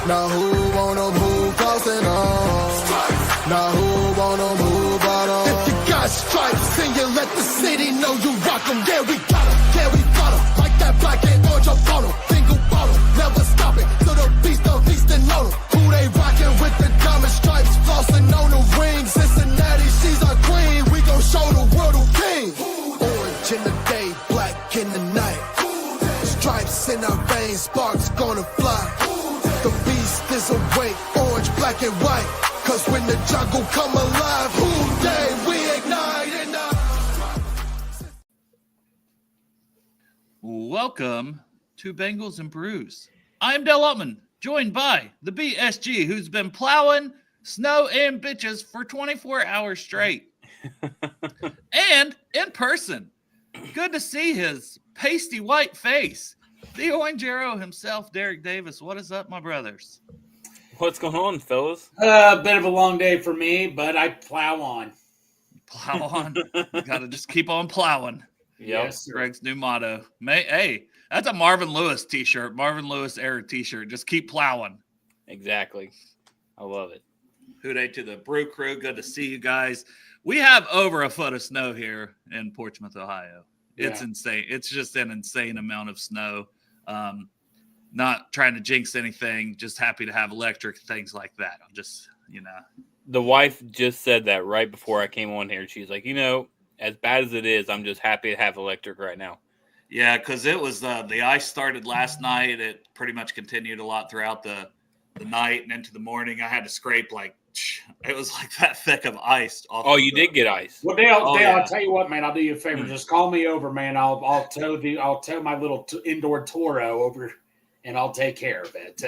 Now who wanna move crossing on? Now who wanna move out on? If you got stripes and you let the city know you rock 'em, yeah we got 'em, yeah we fought 'em. Like that black and orange up on 'em, single bottle, never stop it. To the beast and on 'em. Who they rockin' with the diamond stripes, flossing on the ring. Cincinnati, she's our queen, we gon' show the world who king. Orange in the day, black in the night. Stripes in our veins, sparks gonna fly. The beast is awake, orange, black and white. Cause when the jungle come alive, who day we ignite and Welcome to Bengals and Brews. I'm Del Upman, joined by the BSG, who's been plowing snow and bitches for 24 hours straight. And in person, good to see his pasty white face. The Orange Arrow himself, Derek Davis. What is up, my brothers? What's going on, fellas? A bit of a long day for me, but I plow on. Plow on. Got to just keep on plowing. Yep. Yes, sir. Greg's new motto. Hey, that's a Marvin Lewis t-shirt. Marvin Lewis era t-shirt. Just keep plowing. Exactly. I love it. Hooday to the Brew Crew. Good to see you guys. We have over a foot of snow here in Portsmouth, Ohio. It's insane. It's just an insane amount of snow. Not trying to jinx anything. Just happy to have electric, things like that. I'm just, The wife just said that right before I came on here. She's like, as bad as it is, I'm just happy to have electric right now. Yeah, because it was the ice started last night. It pretty much continued a lot throughout the night and into the morning. I had to scrape it was like that thick of ice. You did get ice. Well, Dale, yeah. I'll tell you what, man. I'll do you a favor. Just call me over, man. I'll tow my little indoor Toro over, and I'll take care of it.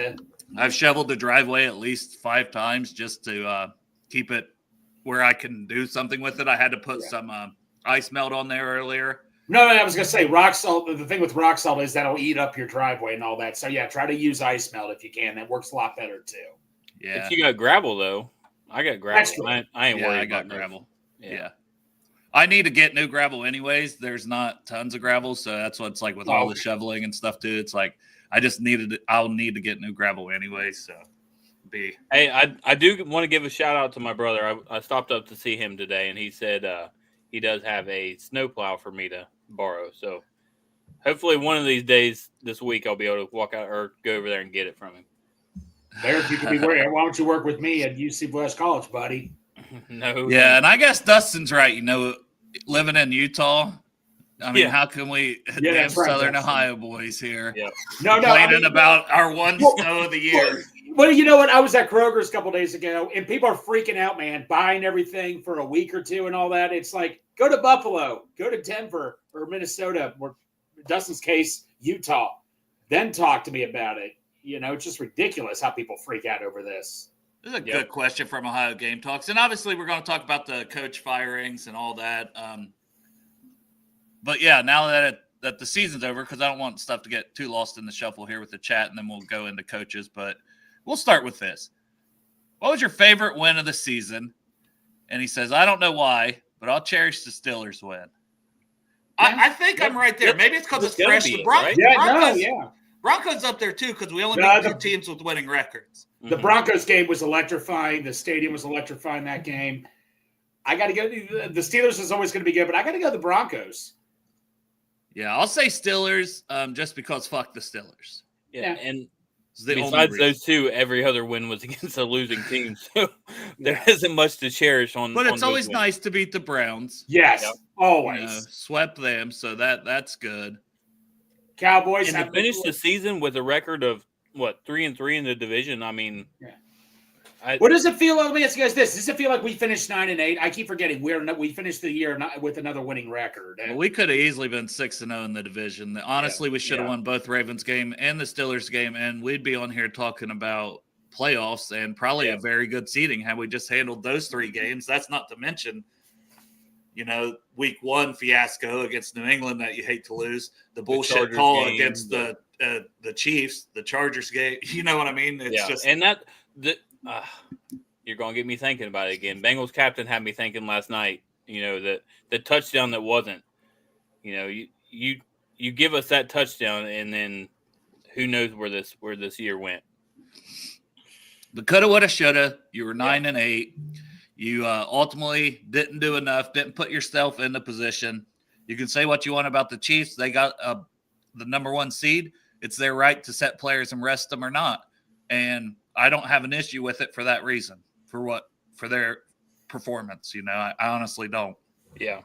I've shoveled the driveway at least 5 times just to keep it where I can do something with it. I had to put some ice melt on there earlier. No, I was gonna say rock salt. The thing with rock salt is that'll eat up your driveway and all that. So yeah, try to use ice melt if you can. That works a lot better too. Yeah. If you got gravel though, I got gravel. That's true. I ain't worried. I got about gravel. Yeah. Yeah. I need to get new gravel anyways. There's not tons of gravel, so that's what it's like with all the shoveling and stuff too. It's like I'll need to get new gravel anyway. So Hey, I do want to give a shout out to my brother. I stopped up to see him today, and he said he does have a snowplow for me to borrow. So hopefully one of these days this week I'll be able to walk out or go over there and get it from him. There, you could be worried. Why don't you work with me at UC West College, buddy? No. yeah, and I guess Dustin's right. Living in Utah. I mean, how can we damn right, Southern Dustin. Ohio boys here Yeah. complaining about our one snow of the year? Well, you know what? I was at Kroger's a couple days ago, and people are freaking out, man, buying everything for a week or two and all that. It's like, go to Buffalo, go to Denver or Minnesota, or in Dustin's case, Utah. Then talk to me about it. It's just ridiculous how people freak out over this. This is a good question from Ohio Game Talks. And obviously, we're going to talk about the coach firings and all that. But yeah, now that the season's over, because I don't want stuff to get too lost in the shuffle here with the chat, and then we'll go into coaches. But we'll start with this. What was your favorite win of the season? And he says, I don't know why, but I'll cherish the Steelers win. I think I'm right there. Maybe it's because it's fresh. The Broncos up there, too, because we only beat 2 teams with winning records. The Broncos game was electrifying. The stadium was electrifying that game. I got to go. The Steelers is always going to be good, but I got to go the Broncos. Yeah, I'll say Steelers just because fuck the Steelers. Yeah. And besides those 2, every other win was against a losing team. So there isn't much to cherish on. But it's always nice to beat the Browns. Yes, always. Swept them, so that's good. Cowboys and to finish the season with a record of 3-3 in the division. I mean, what does it feel like? Let me ask you guys this: does it feel like we finished 9-8? I keep forgetting we finished the year with another winning record. Well, we could have easily been 6-0 in the division. Honestly, we should have won both Ravens game and the Steelers game, and we'd be on here talking about playoffs and probably a very good seeding had we just handled those 3 games. That's not to mention, week 1 fiasco against New England that you hate to lose, the bullshit call against the Chiefs, the Chargers game. You know what I mean? It's just and you're gonna get me thinking about it again. Bengals captain had me thinking last night. That the touchdown that wasn't. You give us that touchdown, and then who knows where this year went. The coulda, woulda, shoulda. You were 9-8. You ultimately didn't do enough, didn't put yourself in the position. You can say what you want about the Chiefs. They got the number 1 seed. It's their right to set players and rest them or not. And I don't have an issue with it for that reason, for their performance. I honestly don't. Yeah.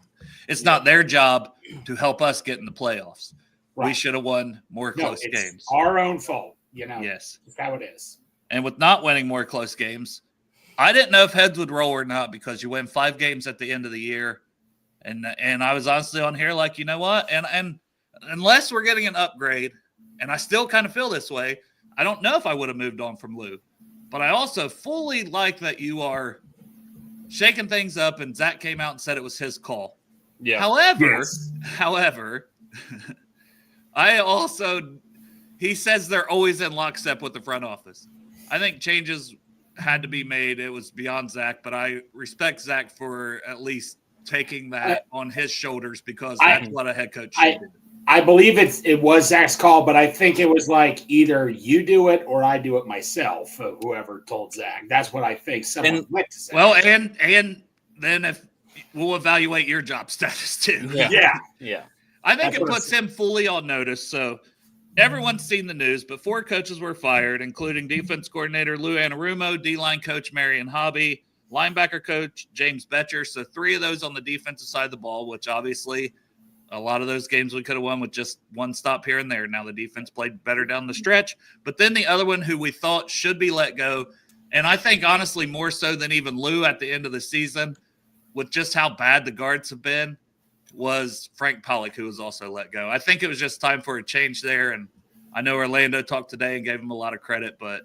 It's not their job to help us get in the playoffs. Right. We should have won more close it's games. Our own fault, Yes. That's how it is. And with not winning more close games, I didn't know if heads would roll or not because you win 5 games at the end of the year. And I was honestly on here like, you know what? And unless we're getting an upgrade, and I still kind of feel this way, I don't know if I would have moved on from Lou. But I also fully like that you are shaking things up, and Zach came out and said it was his call. Yeah. However, he says they're always in lockstep with the front office. I think changes had to be made. It was beyond Zach, but I respect Zach for at least taking that on his shoulders because that's what a head coach should do. I believe it was Zach's call, but I think it was like either you do it or I do it myself. Whoever told Zach, that's what I think. Someone went to say. Well, and then if we'll evaluate your job status too. Yeah. I think it puts him fully on notice. So everyone's seen the news, but 4 coaches were fired, including defense coordinator Lou Anarumo, D-line coach Marion Hobby, linebacker coach James Betcher. So 3 of those on the defensive side of the ball, which obviously a lot of those games we could have won with just one stop here and there. Now the defense played better down the stretch. But then the other one who we thought should be let go, and I think honestly more so than even Lou at the end of the season, with just how bad the guards have been, was Frank Pollock, who was also let go. I think it was just time for a change there. And I know Orlando talked today and gave him a lot of credit, but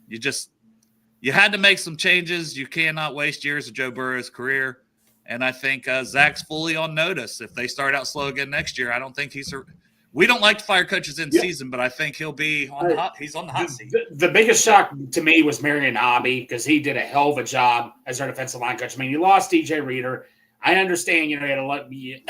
you had to make some changes. You cannot waste years of Joe Burrow's career. And I think Zach's fully on notice. If they start out slow again next year, I don't think we don't like to fire coaches in season, but I think he'll be on the hot. He's on the hot seat. The biggest shock to me was Marion Hobby because he did a hell of a job as our defensive line coach. I mean, you lost DJ Reader. I understand, he had to let me.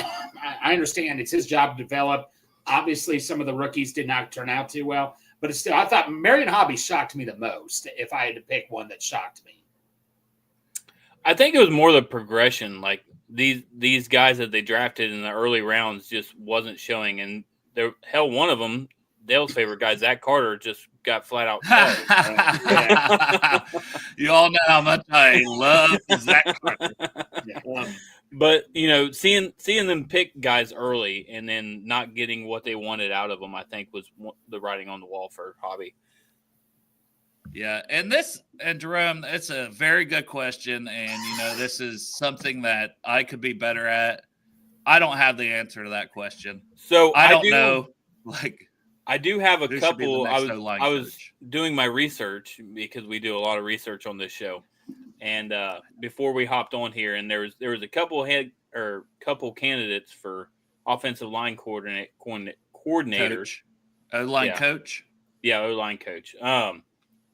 I understand it's his job to develop. Obviously, some of the rookies did not turn out too well, but it's still, I thought Marion Hobby shocked me the most. If I had to pick one that shocked me, I think it was more the progression. Like these guys that they drafted in the early rounds just wasn't showing, and one of them, Dale's favorite guy, Zach Carter, just got flat out. You all know how much I love Zach Carter. Yeah. But seeing them pick guys early and then not getting what they wanted out of them, I think was the writing on the wall for Hobby. Yeah, and Jerome, it's a very good question, and this is something that I could be better at. I don't have the answer to that question, so I don't know. I do have a couple. I was coach. Doing my research because we do a lot of research on this show, and before we hopped on here, and there was a couple candidates for offensive line coordinators. O-line coach. Yeah, O-line coach.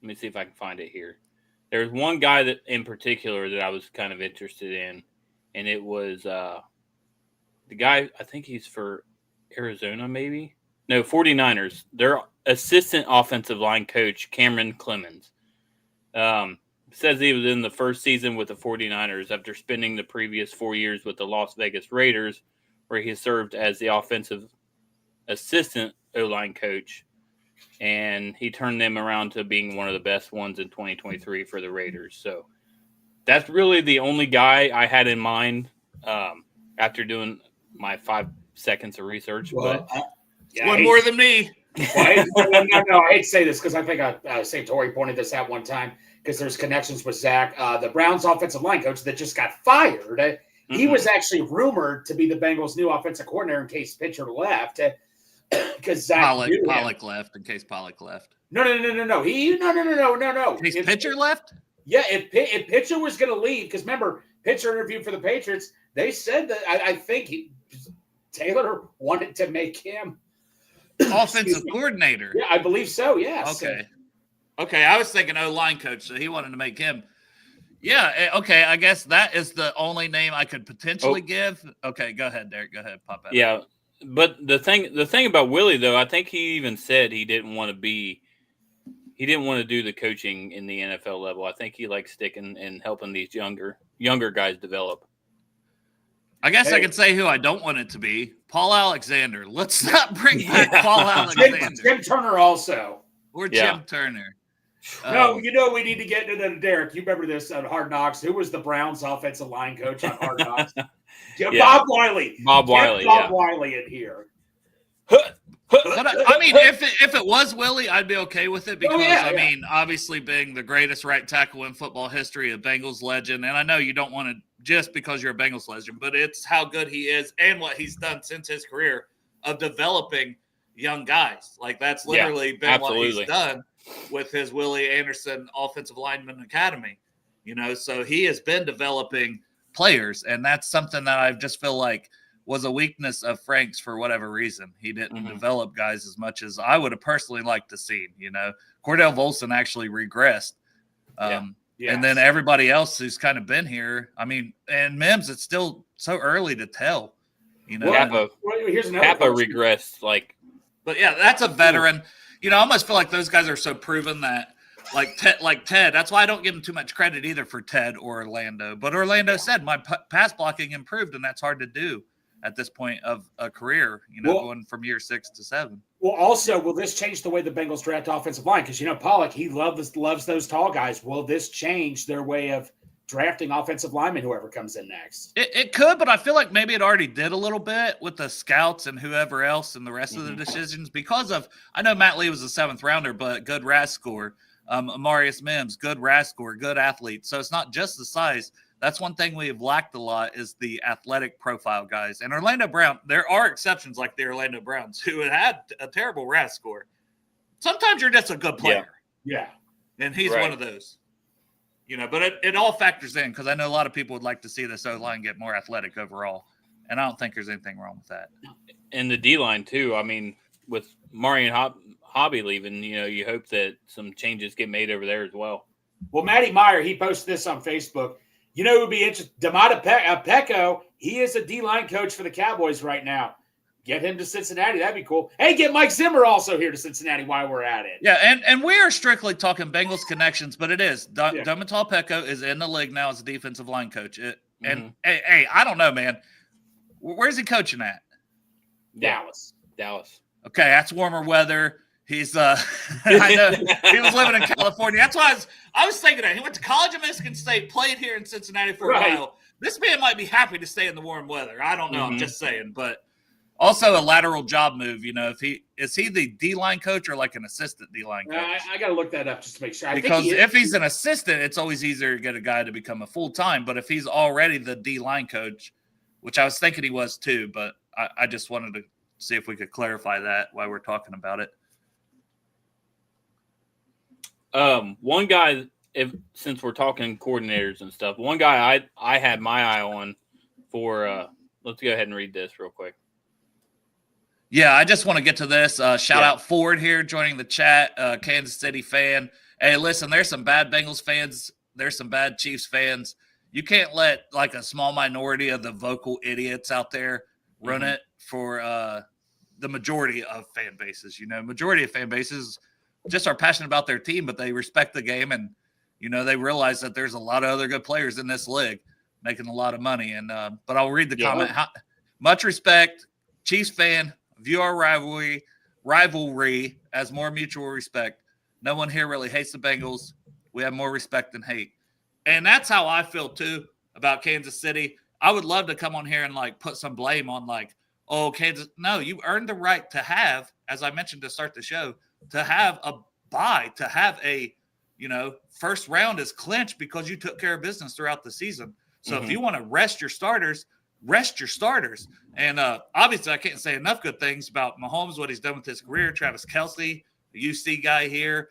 Let me see if I can find it here. There's one guy that in particular that I was kind of interested in, and it was the guy, I think he's for Arizona maybe? No, 49ers. Their assistant offensive line coach, Cameron Clemens, says he was in the first season with the 49ers after spending the previous 4 years with the Las Vegas Raiders, where he served as the offensive assistant O-line coach. And he turned them around to being one of the best ones in 2023 for the Raiders. So that's really the only guy I had in mind after doing my 5 seconds of research. Well, one more than me. No, I hate to say this because I think St. Tori pointed this out one time because there's connections with Zach. The Browns offensive line coach that just got fired. He was actually rumored to be the Bengals' new offensive coordinator in case Pitcher left. Because Zach Pollock left in case Pollock left. No. No. In case Pitcher left? Yeah, if Pitcher was going to leave, because remember, Pitcher interviewed for the Patriots. They said that I think Taylor wanted to make him offensive coordinator. Yeah, I believe so. Yes. Okay. I was thinking O-line coach, so he wanted to make him. Yeah. Okay. I guess that is the only name I could potentially give. Okay. Go ahead, Derek. Go ahead. Pop out. Yeah. But the thing about Willie, though, I think he even said he didn't want to be – didn't want to do the coaching in the NFL level. I think he likes sticking and helping these younger guys develop. I guess I could say who I don't want it to be. Paul Alexander. Let's not bring back Paul Alexander. Jim Turner also. Or Jim Turner. No, we need to get into the Derek. You remember this on Hard Knocks? Who was the Browns' offensive line coach on Hard Knocks? Bob Wiley. Bob Wiley in here. But I mean, if it was Willie, I'd be okay with it because, I mean, obviously being the greatest right tackle in football history, a Bengals legend, and I know you don't want to just because you're a Bengals legend, but it's how good he is and what he's done since his career of developing young guys. Like, that's literally been what he's done with his Willie Anderson Offensive Lineman Academy. You know, so he has been developing players, and that's something that I just feel like was a weakness of Frank's for whatever reason. He didn't develop guys as much as I would have personally liked to see. You know, Cordell Volson actually regressed. And then everybody else who's kind of been here, I mean, and Mims, it's still so early to tell. You know, Kappa regressed. But yeah, that's a veteran. You know, I almost feel like those guys are so proven that, like Ted. That's why I don't give him too much credit either for Ted or Orlando. But Orlando said my pass blocking improved, and that's hard to do at this point of a career, you know, going from year 6 to 7. Well, also, will this change the way the Bengals draft offensive line? Because, you know, Pollock, he loves those tall guys. Will this change their way of drafting offensive linemen, whoever comes in next? It could, but I feel like maybe it already did a little bit with the scouts and whoever else and the rest of the decisions because of, I know Matt Lee was a 7th rounder, but good RAS score. Amarius Mims, good RAS score, good athlete. So it's not just the size. That's one thing we have lacked a lot is the athletic profile guys. And Orlando Brown, there are exceptions like the Orlando Browns who had a terrible RAS score. Sometimes you're just a good player. Yeah. And he's one of those. You know, but it all factors in because I know a lot of people would like to see this O-line get more athletic overall. And I don't think there's anything wrong with that. And the D-line, too. I mean, with Marion Hobby leaving, you know, you hope that some changes get made over there as well. Well, Matty Meyer, he posted this on Facebook. You know, it would be interesting. Damata Pecco, he is a D-line coach for the Cowboys right now. Get him to Cincinnati. That'd be cool. Hey, get Mike Zimmer also here to Cincinnati while we're at it. Yeah, and we are strictly talking Bengals connections, but it is. Dominic Pecco is in the league now as a defensive line coach. And, hey, I don't know, man. Where's he coaching at? Dallas. Okay, that's warmer weather. He's I know he was living in California. That's why I was thinking that. He went to college at Michigan State, played here in Cincinnati for a while. This man might be happy to stay in the warm weather. I don't know. I'm just saying. But also a lateral job move, you know, is he the D-line coach or like an assistant D-line coach? I got to look that up just to make sure. Because if he's an assistant, it's always easier to get a guy to become a full-time. But if he's already the D-line coach, which I was thinking he was too, but I just wanted to see if we could clarify that while we're talking about it. One guy, since we're talking coordinators and stuff, one guy I had my eye on for let's go ahead and read this real quick. Yeah, I just want to get to this. Shout out Ford here joining the chat, Kansas City fan. Hey, listen, there's some bad Bengals fans. There's some bad Chiefs fans. You can't let like a small minority of the vocal idiots out there run it for the majority of fan bases. You know, majority of fan bases just are passionate about their team, but they respect the game. And, you know, they realize that there's a lot of other good players in this league making a lot of money. And, but I'll read the comment. Much respect, Chiefs fan, view our rivalry as more mutual respect. No one here really hates the Bengals. We have more respect than hate. And that's how I feel too about Kansas City. I would love to come on here and like put some blame on like, oh, Kansas. No, you earned the right to have, as I mentioned to start the show, to have a bye, to have a, you know, first round is clinched because you took care of business throughout the season. So if you want to rest your starters. And obviously I can't say enough good things about Mahomes, what he's done with his career. Travis Kelce, the UC guy here.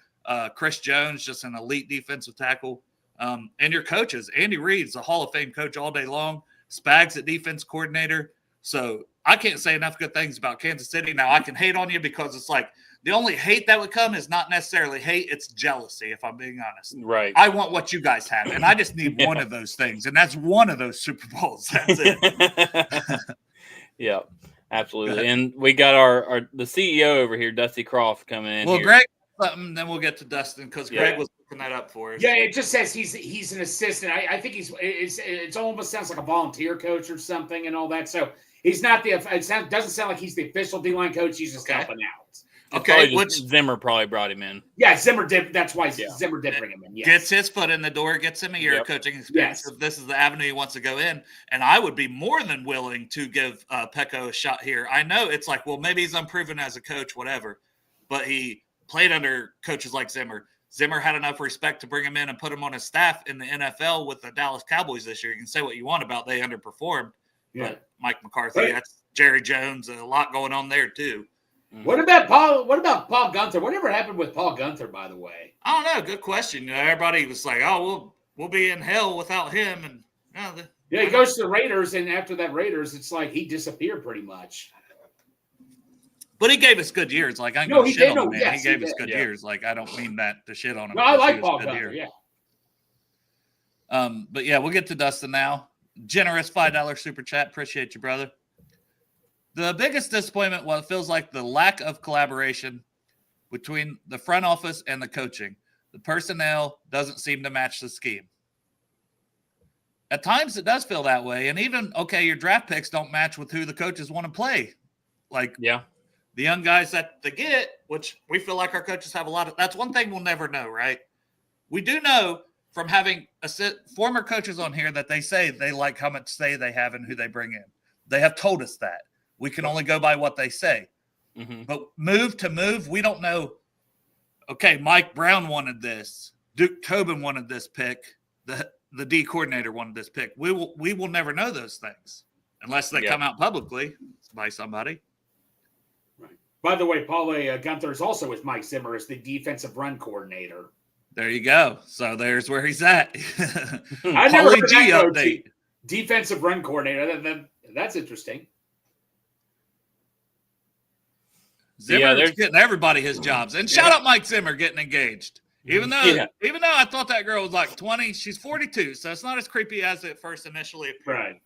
Chris Jones, just an elite defensive tackle. And your coaches, Andy Reid's a Hall of Fame coach all day long. Spags at defense coordinator. So I can't say enough good things about Kansas City. Now I can hate on you because it's like the only hate that would come is not necessarily hate. It's jealousy, if I'm being honest. Right. I want what you guys have, and I just need one of those things, and that's one of those Super Bowls. That's it. Yeah, absolutely. And we got our the CEO over here, Dusty Croft, coming in. Well, here. something, then we'll get to Dustin because Greg was looking that up for us. Yeah, it just says he's an assistant. I think it almost sounds like a volunteer coach or something and all that. So he's not doesn't sound like he's the official D-line coach. He's just helping out. Okay, Zimmer probably brought him in. Yeah, Zimmer did. That's why Zimmer did bring him in. Yes. Gets his foot in the door, gets him a year of coaching experience. If this is the avenue he wants to go in, and I would be more than willing to give Pecco a shot here. I know it's like, well, maybe he's unproven as a coach, whatever, but he played under coaches like Zimmer. Zimmer had enough respect to bring him in and put him on his staff in the NFL with the Dallas Cowboys this year. You can say what you want about they underperformed, but Mike McCarthy, that's Jerry Jones, a lot going on there too. What about Paul Gunther? Whatever happened with Paul Gunther, by the way? I don't know. Good question. Everybody was like, "Oh, we'll be in hell without him." And he goes to the Raiders, and after that Raiders, it's like he disappeared pretty much. But he gave us good years. Like I can shit on him, man. He gave us good years. Like I don't mean that to shit on him. No, I like Paul Gunther. Yeah. But yeah, we'll get to Dustin now. Generous $5 super chat. Appreciate you, brother. The biggest disappointment, it feels like the lack of collaboration between the front office and the coaching. The personnel doesn't seem to match the scheme. At times it does feel that way. And even, your draft picks don't match with who the coaches want to play. Like, the young guys that they get, which we feel like our coaches have a lot of, that's one thing we'll never know, right? We do know from having former coaches on here that they say they like how much say they have and who they bring in. They have told us that. We can only go by what they say. Mm-hmm. But move to move, we don't know. Okay, Mike Brown wanted this. Duke Tobin wanted this pick. The D coordinator wanted this pick. We will never know those things unless they come out publicly by somebody. Right. By the way, Paul Gunther is also with Mike Zimmer as the defensive run coordinator. There you go. So there's where he's at. I never heard that update. Defensive run coordinator. That's interesting. Zimmer's getting everybody his jobs. And shout out Mike Zimmer getting engaged. Even though I thought that girl was like 20, she's 42, so it's not as creepy as it first initially appeared. Right.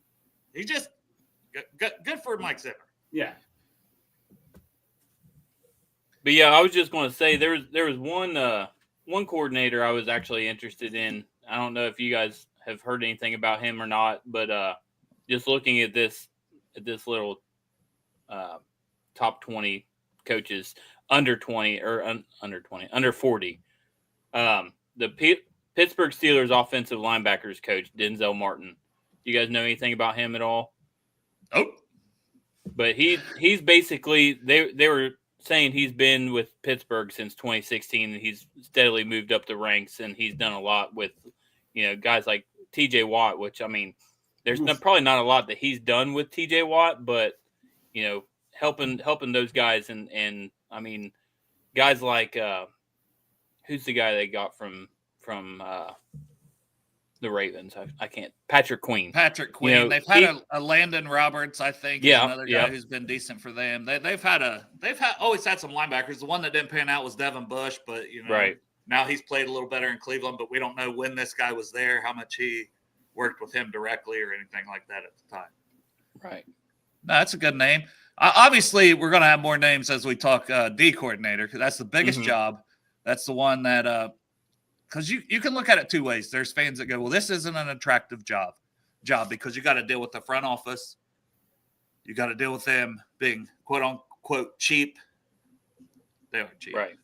He just good for Mike Zimmer. Yeah. But I was just going to say there was one coordinator I was actually interested in. I don't know if you guys have heard anything about him or not, but just looking at this little top 20 coaches under 20 or under 20, under 40. The Pittsburgh Steelers offensive linebackers coach, Denzel Martin. Do you guys know anything about him at all? Nope. But he's basically, they were saying he's been with Pittsburgh since 2016, and he's steadily moved up the ranks, and he's done a lot with, guys like TJ Watt, which, I mean, there's probably not a lot that he's done with TJ Watt, but, helping those guys and I mean, guys like who's the guy they got from the Ravens? I can't. Patrick Queen. They've had a Landon Roberts, I think. Another guy who's been decent for them. They've always had some linebackers. The one that didn't pan out was Devin Bush, but now he's played a little better in Cleveland. But we don't know when this guy was there, how much he worked with him directly or anything like that at the time. Right. No, that's a good name. Obviously, we're going to have more names as we talk D coordinator because that's the biggest job. That's the one that because you can look at it two ways. There's fans that go, well, this isn't an attractive job because you got to deal with the front office. You got to deal with them being quote unquote cheap. They aren't cheap. Right.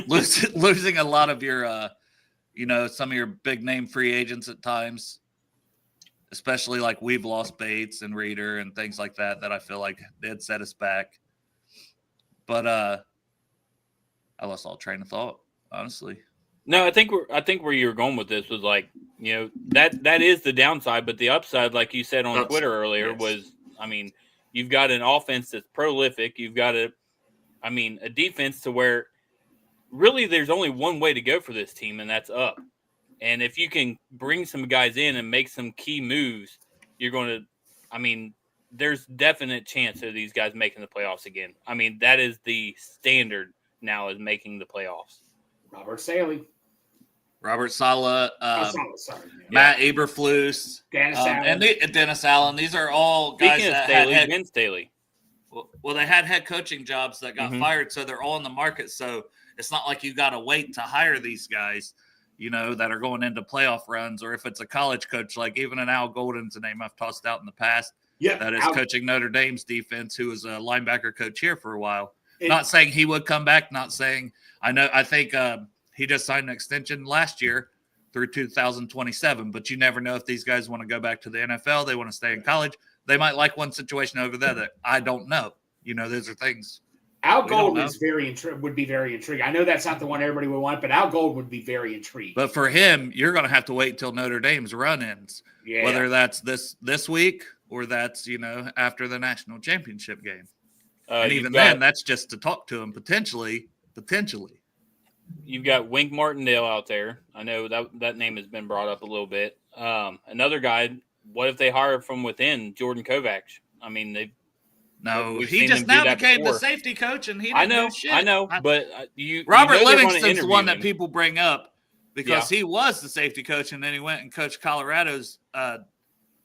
Losing a lot of your, some of your big name free agents at times. Especially like we've lost Bates and Reeder and things like that I feel like did set us back. But I lost all train of thought, honestly. No, I think where you were going with this was like, that is the downside, but the upside, like you said on Twitter earlier, was, I mean, you've got an offense that's prolific. You've got a defense to where really there's only one way to go for this team, and that's up. And if you can bring some guys in and make some key moves, you're going to, there's definite chance of these guys making the playoffs again. I mean, that is the standard now, is making the playoffs. Robert Saleh, Matt Eberflus, Dennis Allen. and Dennis Allen. These are all guys that Ben Staley. Well, they had head coaching jobs that got fired, so they're all in the market. So It's not like you got to wait to hire these guys, that are going into playoff runs, or if it's a college coach, like even an Al Golden's a name I've tossed out in the past. Yeah, that is coaching Notre Dame's defense, who was a linebacker coach here for a while. Not saying he would come back, not saying I think he just signed an extension last year through 2027, but you never know if these guys want to go back to the NFL, they want to stay in college. They might like one situation over there that I don't know. Those are things. Al Golden would be very intriguing. I know that's not the one everybody would want, but Al Golden would be very intriguing. But for him, you're going to have to wait till Notre Dame's run ends, whether that's this week or that's after the national championship game. And even then, that's just to talk to him potentially. You've got Wink Martindale out there. I know that name has been brought up a little bit. Another guy. What if they hire from within Jordan Kovacs? I mean, he just now became the safety coach, and he didn't know shit. I know, but Robert Livingston's the one that people bring up because he was the safety coach, and then he went and coached Colorado's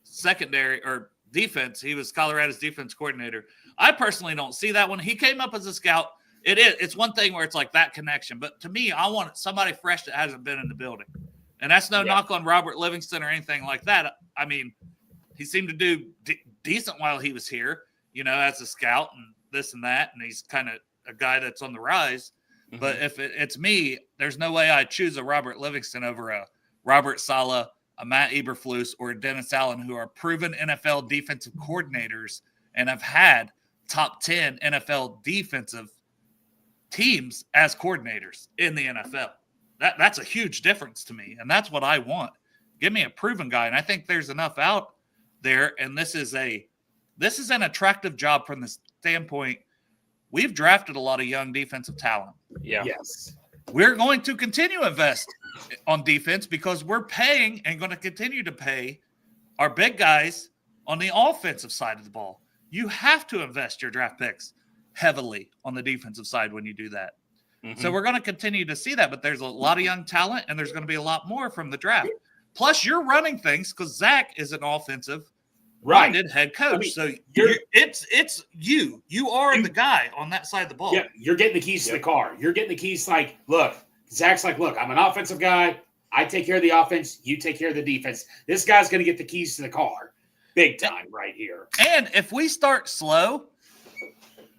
secondary or defense. He was Colorado's defense coordinator. I personally don't see that one. He came up as a scout. It's one thing where it's like that connection, but to me, I want somebody fresh that hasn't been in the building, and that's no knock on Robert Livingston or anything like that. I mean, he seemed to do decent while he was here. As a scout and this and that, and he's kind of a guy that's on the rise. Mm-hmm. But if it's me, there's no way I choose a Robert Livingston over a Robert Saleh, a Matt Eberflus, or a Dennis Allen, who are proven NFL defensive coordinators and have had top 10 NFL defensive teams as coordinators in the NFL. That's a huge difference to me, and that's what I want. Give me a proven guy, and I think there's enough out there, and this is an attractive job from the standpoint. We've drafted a lot of young defensive talent. Yeah. Yes. We're going to continue to invest on defense because we're paying and going to continue to pay our big guys on the offensive side of the ball. You have to invest your draft picks heavily on the defensive side when you do that. Mm-hmm. So we're going to continue to see that, but there's a lot of young talent, and there's going to be a lot more from the draft. Plus, you're running things because Zach is an offensive minded head coach. I mean, so it's you. You are the guy on that side of the ball. Yeah, you're getting the keys to the car. You're getting the keys like, look, Zach's like, look, I'm an offensive guy. I take care of the offense. You take care of the defense. This guy's going to get the keys to the car. Big time right here. And if we start slow,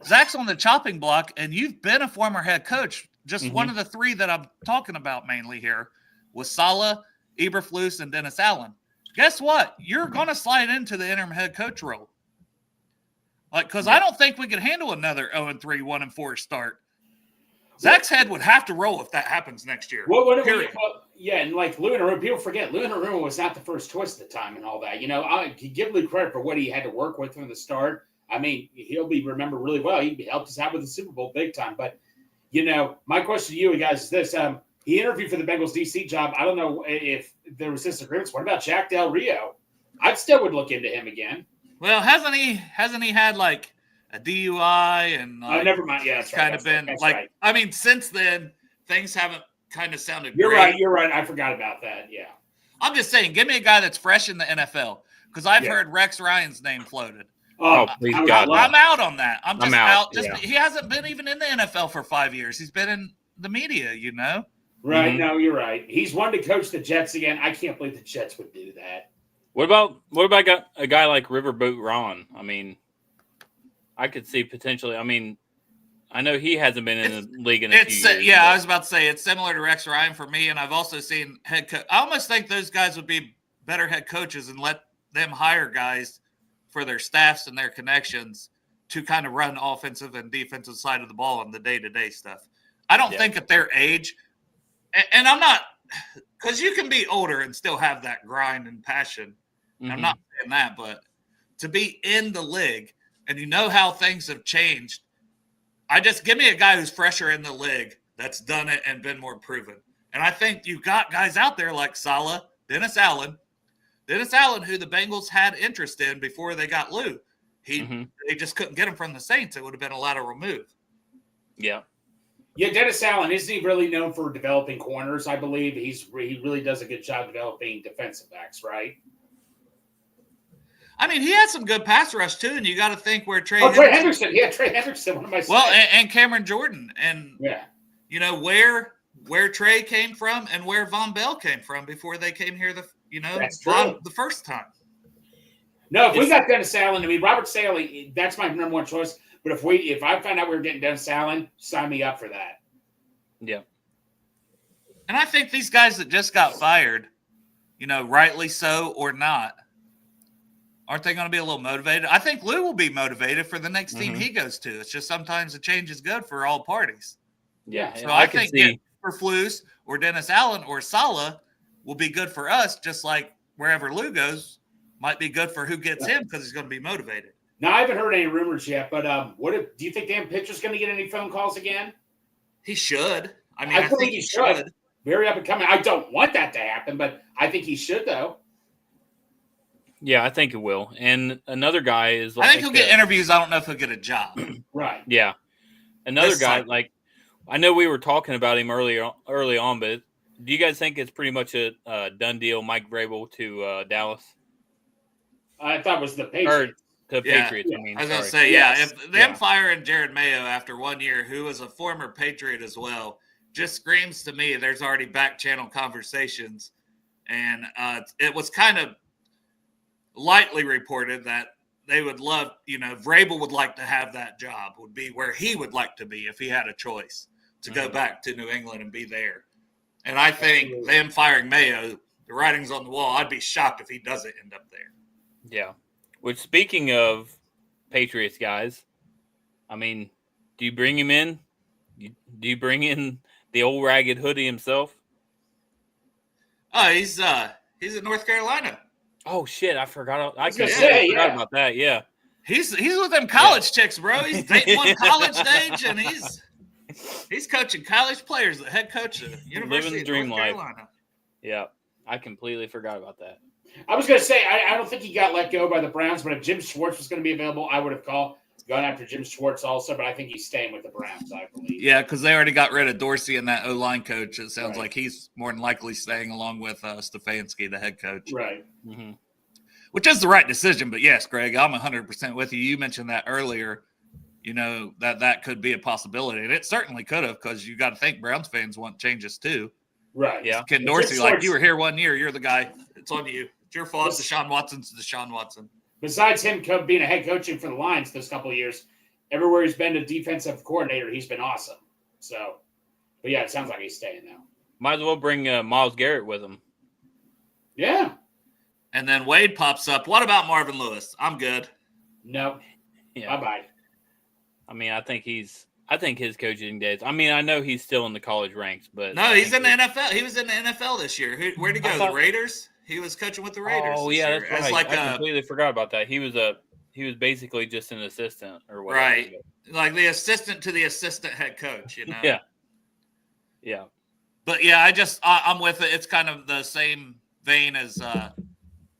Zach's on the chopping block, and you've been a former head coach. Just one of the three that I'm talking about mainly here was Saleh, Eberflus, and Dennis Allen. Guess what? You're going to slide into the interim head coach role. Because I don't think we can handle another 0-3, 1-4 start. Zach's head would have to roll if that happens next year. And like Lou Anarumo, people forget Lou Anarumo was not the first choice at the time and all that. I give Lou credit for what he had to work with from the start. I mean, he'll be remembered really well. He helped us out with the Super Bowl big time. But, my question to you guys is this. He interviewed for the Bengals DC job. I don't know if there was disagreements. What about Jack Del Rio? I still would look into him again. Well, hasn't he had like a DUI and never mind. Yeah, that's kind right. of been that's like. Right. I mean, since then things haven't kind of sounded. You're great. right. I forgot about that. Yeah. I'm just saying, give me a guy that's fresh in the NFL because I've heard Rex Ryan's name floated. Oh, please God! I'm out on that. I'm just out. Yeah. He hasn't been even in the NFL for 5 years. He's been in the media, Right. Mm-hmm. No, you're right. He's wanted to coach the Jets again. I can't believe the Jets would do that. What about a guy like Riverboat Ron? I mean, I could see potentially. I mean, I know he hasn't been in the league in a few years. Yeah, I was about to say it's similar to Rex Ryan for me, and I've also seen head coach. I almost think those guys would be better head coaches and let them hire guys for their staffs and their connections to kind of run offensive and defensive side of the ball and the day-to-day stuff. I don't think at their age, and I'm not, because you can be older and still have that grind and passion. Mm-hmm. I'm not saying that, but to be in the league and how things have changed, give me a guy who's fresher in the league that's done it and been more proven. And I think you've got guys out there like Saleh, Dennis Allen, who the Bengals had interest in before they got Lou. They just couldn't get him from the Saints. It would have been a lateral move. Yeah. Yeah, Dennis Allen, isn't he really known for developing corners, I believe? He really does a good job developing defensive backs, right? I mean, he had some good pass rush, too, and you got to think where Trey Henderson. Yeah, Trey Henderson, one of my Well, and Cameron Jordan. And where Trey came from and where Von Bell came from before they came here the first time. No, if we got Dennis Allen, I mean Robert Saleh, that's my number one choice. But if I found out we were getting Dennis Allen, sign me up for that. Yeah. And I think these guys that just got fired, rightly so or not, aren't they going to be a little motivated? I think Lou will be motivated for the next team he goes to. It's just sometimes a change is good for all parties. Yeah. So I think Eberflus or Dennis Allen or Saleh will be good for us, just like wherever Lou goes might be good for who gets him because he's going to be motivated. Now, I haven't heard any rumors yet, but do you think Dan Pitcher's going to get any phone calls again? He should. I think he should. Very up and coming. I don't want that to happen, but I think he should, though. Yeah, I think it will. And another guy is I think he'll get interviews. I don't know if he'll get a job. Right. Yeah. Another guy, I know we were talking about him early on, but do you guys think it's pretty much a done deal, Mike Vrabel to Dallas? I thought it was the Patriots. Patriots, I mean. I was going to say, if them firing Jared Mayo after 1 year, who was a former Patriot as well, just screams to me there's already back channel conversations. And it was kind of lightly reported that they would love, Vrabel would like to have that job, would be where he would like to be if he had a choice to go back to New England and be there. And I think them firing Mayo, the writing's on the wall. I'd be shocked if he doesn't end up there. Yeah. Which, speaking of Patriots guys, I mean, do you bring him in? Do you bring in the old ragged hoodie himself? Oh, he's in North Carolina. Oh shit! I forgot. I forgot about that. Yeah, he's with them college chicks, bro. He's dating one college stage, and he's coaching college players. The head coach of the University of North Carolina. Yeah, I completely forgot about that. I was going to say I don't think he got let go by the Browns, but if Jim Schwartz was going to be available, I would have gone after Jim Schwartz also. But I think he's staying with the Browns, I believe. Yeah, because they already got rid of Dorsey and that O-line coach. It sounds like he's more than likely staying along with Stefanski, the head coach. Right. Mm-hmm. Which is the right decision. But yes, Greg, I'm 100% with you. You mentioned that earlier, that could be a possibility. And it certainly could have, because you got to think Browns fans want changes too. Right. Yeah. Ken Dorsey, like, you were here 1 year. You're the guy. It's on you. It's your fault. Deshaun Watson's Deshaun Watson. Besides him being a head coaching for the Lions this couple of years, everywhere he's been a defensive coordinator, he's been awesome. So, but yeah, it sounds like he's staying now. Might as well bring Myles Garrett with him. Yeah. And then Wade pops up. What about Marvin Lewis? I'm good. No. Yeah. Bye-bye. I mean, I think his coaching days. I mean, I know he's still in the college ranks, but no, he's in the NFL. He was in the NFL this year. Where'd he go? The Raiders? He was coaching with the Raiders. Oh yeah, that's right. I completely forgot about that. He was basically just an assistant or whatever. Right, like the assistant to the assistant head coach. Yeah. Yeah. But yeah, I'm with it. It's kind of the same vein as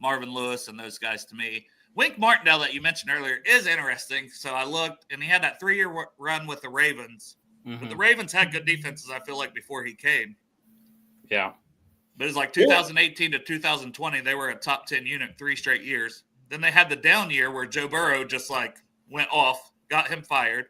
Marvin Lewis and those guys to me. Wink Martindale that you mentioned earlier is interesting. So I looked, and he had that 3-year run with the Ravens. Mm-hmm. But the Ravens had good defenses, I feel like, before he came. Yeah. But it's like 2018 to 2020, they were a top 10 unit 3 straight years. Then they had the down year where Joe Burrow just went off, got him fired.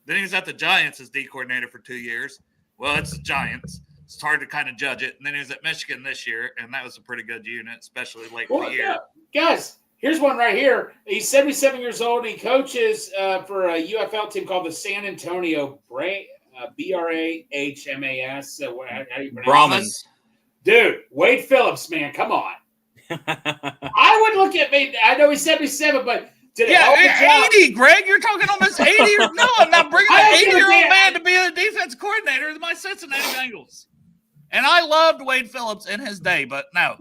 Then he was at the Giants as D coordinator for 2 years. Well, it's the Giants. It's hard to kind of judge it. And then he was at Michigan this year, and that was a pretty good unit, especially late in the year. Guys, here's one right here. He's 77 years old, and he coaches for a UFL team called the San Antonio Brahmas. How do you pronounce Brahmas. Dude, Wade Phillips, man, come on. I would look at me. I know he's 77, but did it 80, Greg. You're talking almost 80. No, I'm not bringing an 80-year-old man to be a defense coordinator of my Cincinnati Bengals. And I loved Wade Phillips in his day, but no.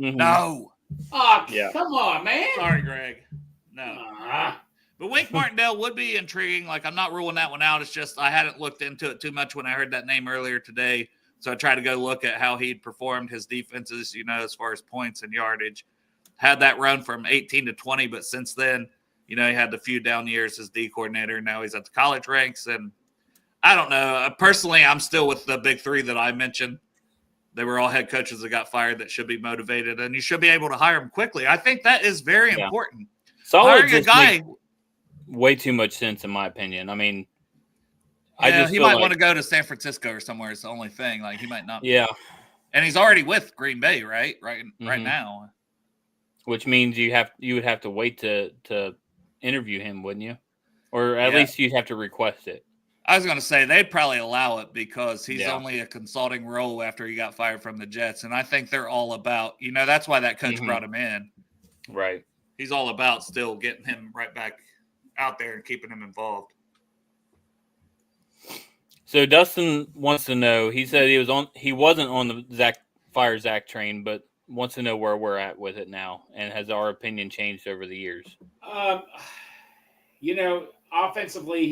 Oh, yeah. Come on, man. Sorry, Greg. No. But Wink Martindale would be intriguing. Like, I'm not ruling that one out. It's just I hadn't looked into it too much when I heard that name earlier today. So I tried to go look at how he'd performed his defenses, as far as points and yardage. Had that run from 18 to 20, but since then, he had the few down years as D coordinator. Now he's at the college ranks. And I don't know. Personally, I'm still with the big 3 that I mentioned. They were all head coaches that got fired that should be motivated, and you should be able to hire them quickly. I think that is very important. Hiring a guy – way too much sense, in my opinion. I mean, He might want to go to San Francisco or somewhere. It's the only thing. Like he might not. Yeah. And he's already with Green Bay, right now. Which means you would have to wait to interview him, wouldn't you? Or at least you'd have to request it. I was going to say they'd probably allow it because he's only a consulting role after he got fired from the Jets. And I think they're all about, that's why that coach brought him in. Right. He's all about still getting him right back out there and keeping him involved. So Dustin wants to know, he said he wasn't on the fire Zach train, but wants to know where we're at with it now. And has our opinion changed over the years? Offensively,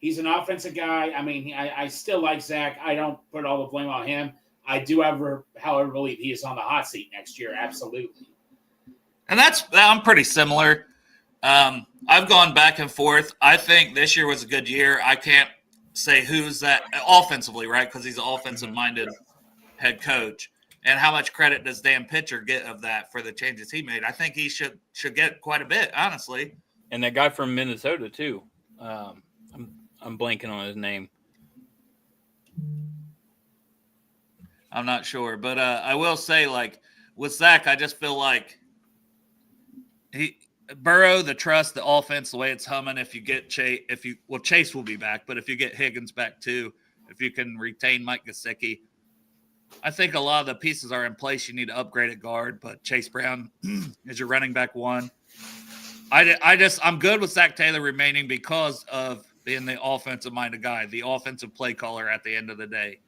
he's an offensive guy. I mean, I still like Zach. I don't put all the blame on him. I do, however, believe he is on the hot seat next year. Absolutely. And I'm pretty similar. I've gone back and forth. I think this year was a good year. I can't say who's that offensively, right? Because he's an offensive-minded head coach. And how much credit does Dan Pitcher get of that for the changes he made? I think he should get quite a bit, honestly. And that guy from Minnesota too. I'm blanking on his name. I'm not sure, but I will say, like with Zach, I just feel like Burrow, the trust, the offense, the way it's humming. If you get Chase will be back, but if you get Higgins back too, if you can retain Mike Gesicki, I think a lot of the pieces are in place. You need to upgrade at guard, but Chase Brown is your running back one. I'm good with Zach Taylor remaining because of being the offensive-minded guy, the offensive play caller at the end of the day.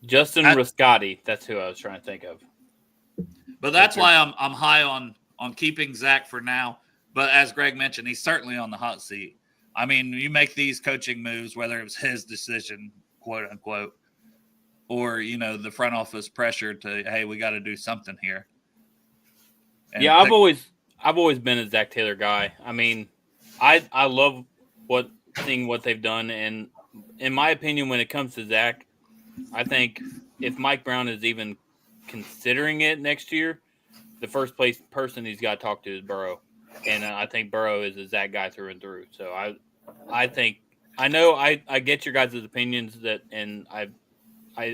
Justin Riscotti, that's who I was trying to think of. But that's why I'm high on keeping Zach for now. But as Greg mentioned, he's certainly on the hot seat. I mean, you make these coaching moves, whether it was his decision, quote unquote, or the front office pressure to, hey, we got to do something here. And I've always been a Zach Taylor guy. I mean, I love seeing what they've done, and in my opinion, when it comes to Zach, I think if Mike Brown is even considering it next year, the first place person he's got to talk to is Burrow, and I think Burrow is a Zach guy through and through. So I get your guys' opinions and I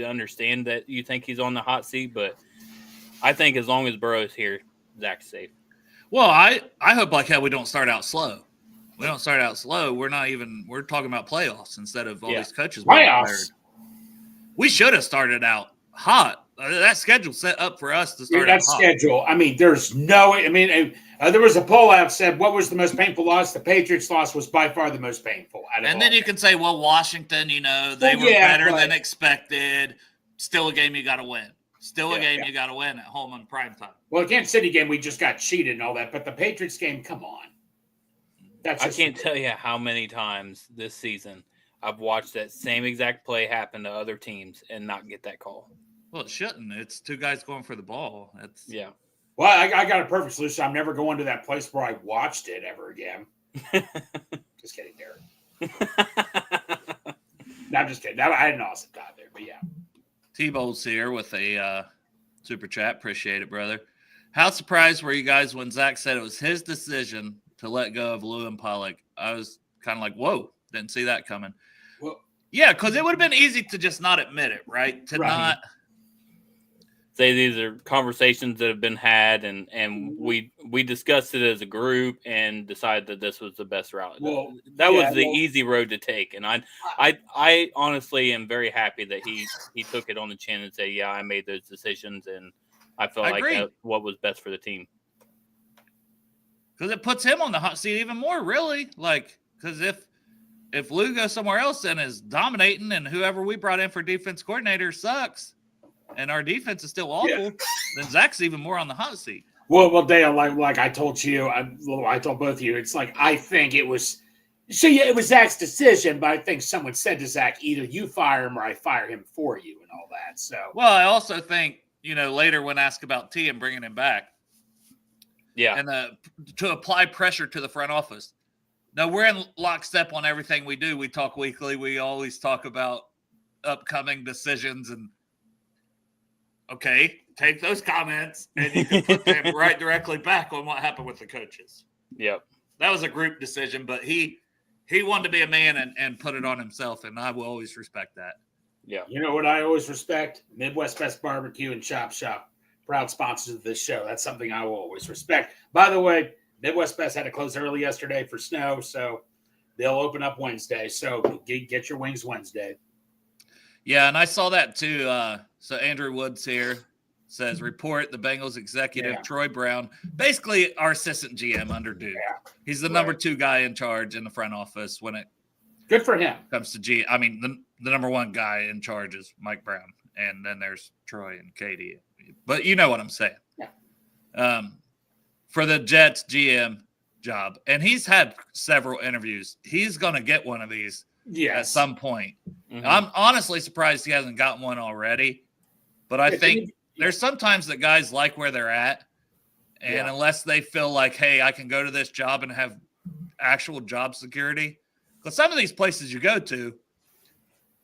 understand that you think he's on the hot seat, but I think as long as Burrow's here, Zach's safe. Well, I hope like hell we don't start out slow. We don't start out slow. We're talking about playoffs instead of all these coaches. Playoffs. We should have started out hot. That schedule set up for us to start out hot. Schedule. I mean, there's no. I mean, there was a poll out said what was the most painful loss. The Patriots loss was by far the most painful. And then you can say, well, Washington, they were better than expected. Still a game you got to win. Still a game you got to win at home on primetime. Well, the Kansas City game, we just got cheated and all that. But the Patriots game, come on. I can't tell you how many times this season I've watched that same exact play happen to other teams and not get that call. Well, it shouldn't. It's two guys going for the ball. Well, I got a perfect solution. I'm never going to that place where I watched it ever again. Just kidding, Derek. No, I'm just kidding. I had an awesome time there, but yeah. T-Bowl's here with a super chat. Appreciate it, brother. How surprised were you guys when Zach said it was his decision to let go of Lou and Pollock? I was kind of like, whoa, didn't see that coming. Well, yeah, because it would have been easy to just not admit it, right? Not say these are conversations that have been had, and we discussed it as a group and decided that this was the best route. Well, that was the easy road to take, and I honestly am very happy that he took it on the chin and said, yeah, I made those decisions, and I felt like that's what was best for the team. Because it puts him on the hot seat even more, really. Like, because if Lou goes somewhere else and is dominating, and whoever we brought in for defense coordinator sucks, and our defense is still awful, then Zach's even more on the hot seat. Well, Dale, like I told you, I told both of you, it's like I think it was. So yeah, it was Zach's decision, but I think someone said to Zach, either you fire him or I fire him for you, and all that. So well, I also think later when asked about T and bringing him back. Yeah. And to apply pressure to the front office. No, we're in lockstep on everything we do. We talk weekly. We always talk about upcoming decisions. And, okay, take those comments and you can put them right directly back on what happened with the coaches. Yep. That was a group decision, but he he wanted to be a man and put it on himself, and I will always respect that. Yeah. You know what I always respect? Midwest Best Barbecue and Chop Shop, proud sponsors of this show. That's something I will always respect. By the way, Midwest Best had to close early yesterday for snow, so they'll open up Wednesday. So get your wings Wednesday. Yeah, and I saw that too. So Andrew Woods here says, report the Bengals executive, Troy Brown, basically our assistant GM under Duke. Yeah. He's the number 2 guy in charge in the front office when it good for him comes to G. I mean, the number 1 guy in charge is Mike Brown, and then there's Troy and Katie. But you know what I'm saying. Yeah. For the Jets GM job, and he's had several interviews. He's going to get one of these at some point. Mm-hmm. I'm honestly surprised he hasn't gotten one already, but I think there's sometimes that guys like where they're at, and unless they feel like, hey, I can go to this job and have actual job security, because some of these places you go to,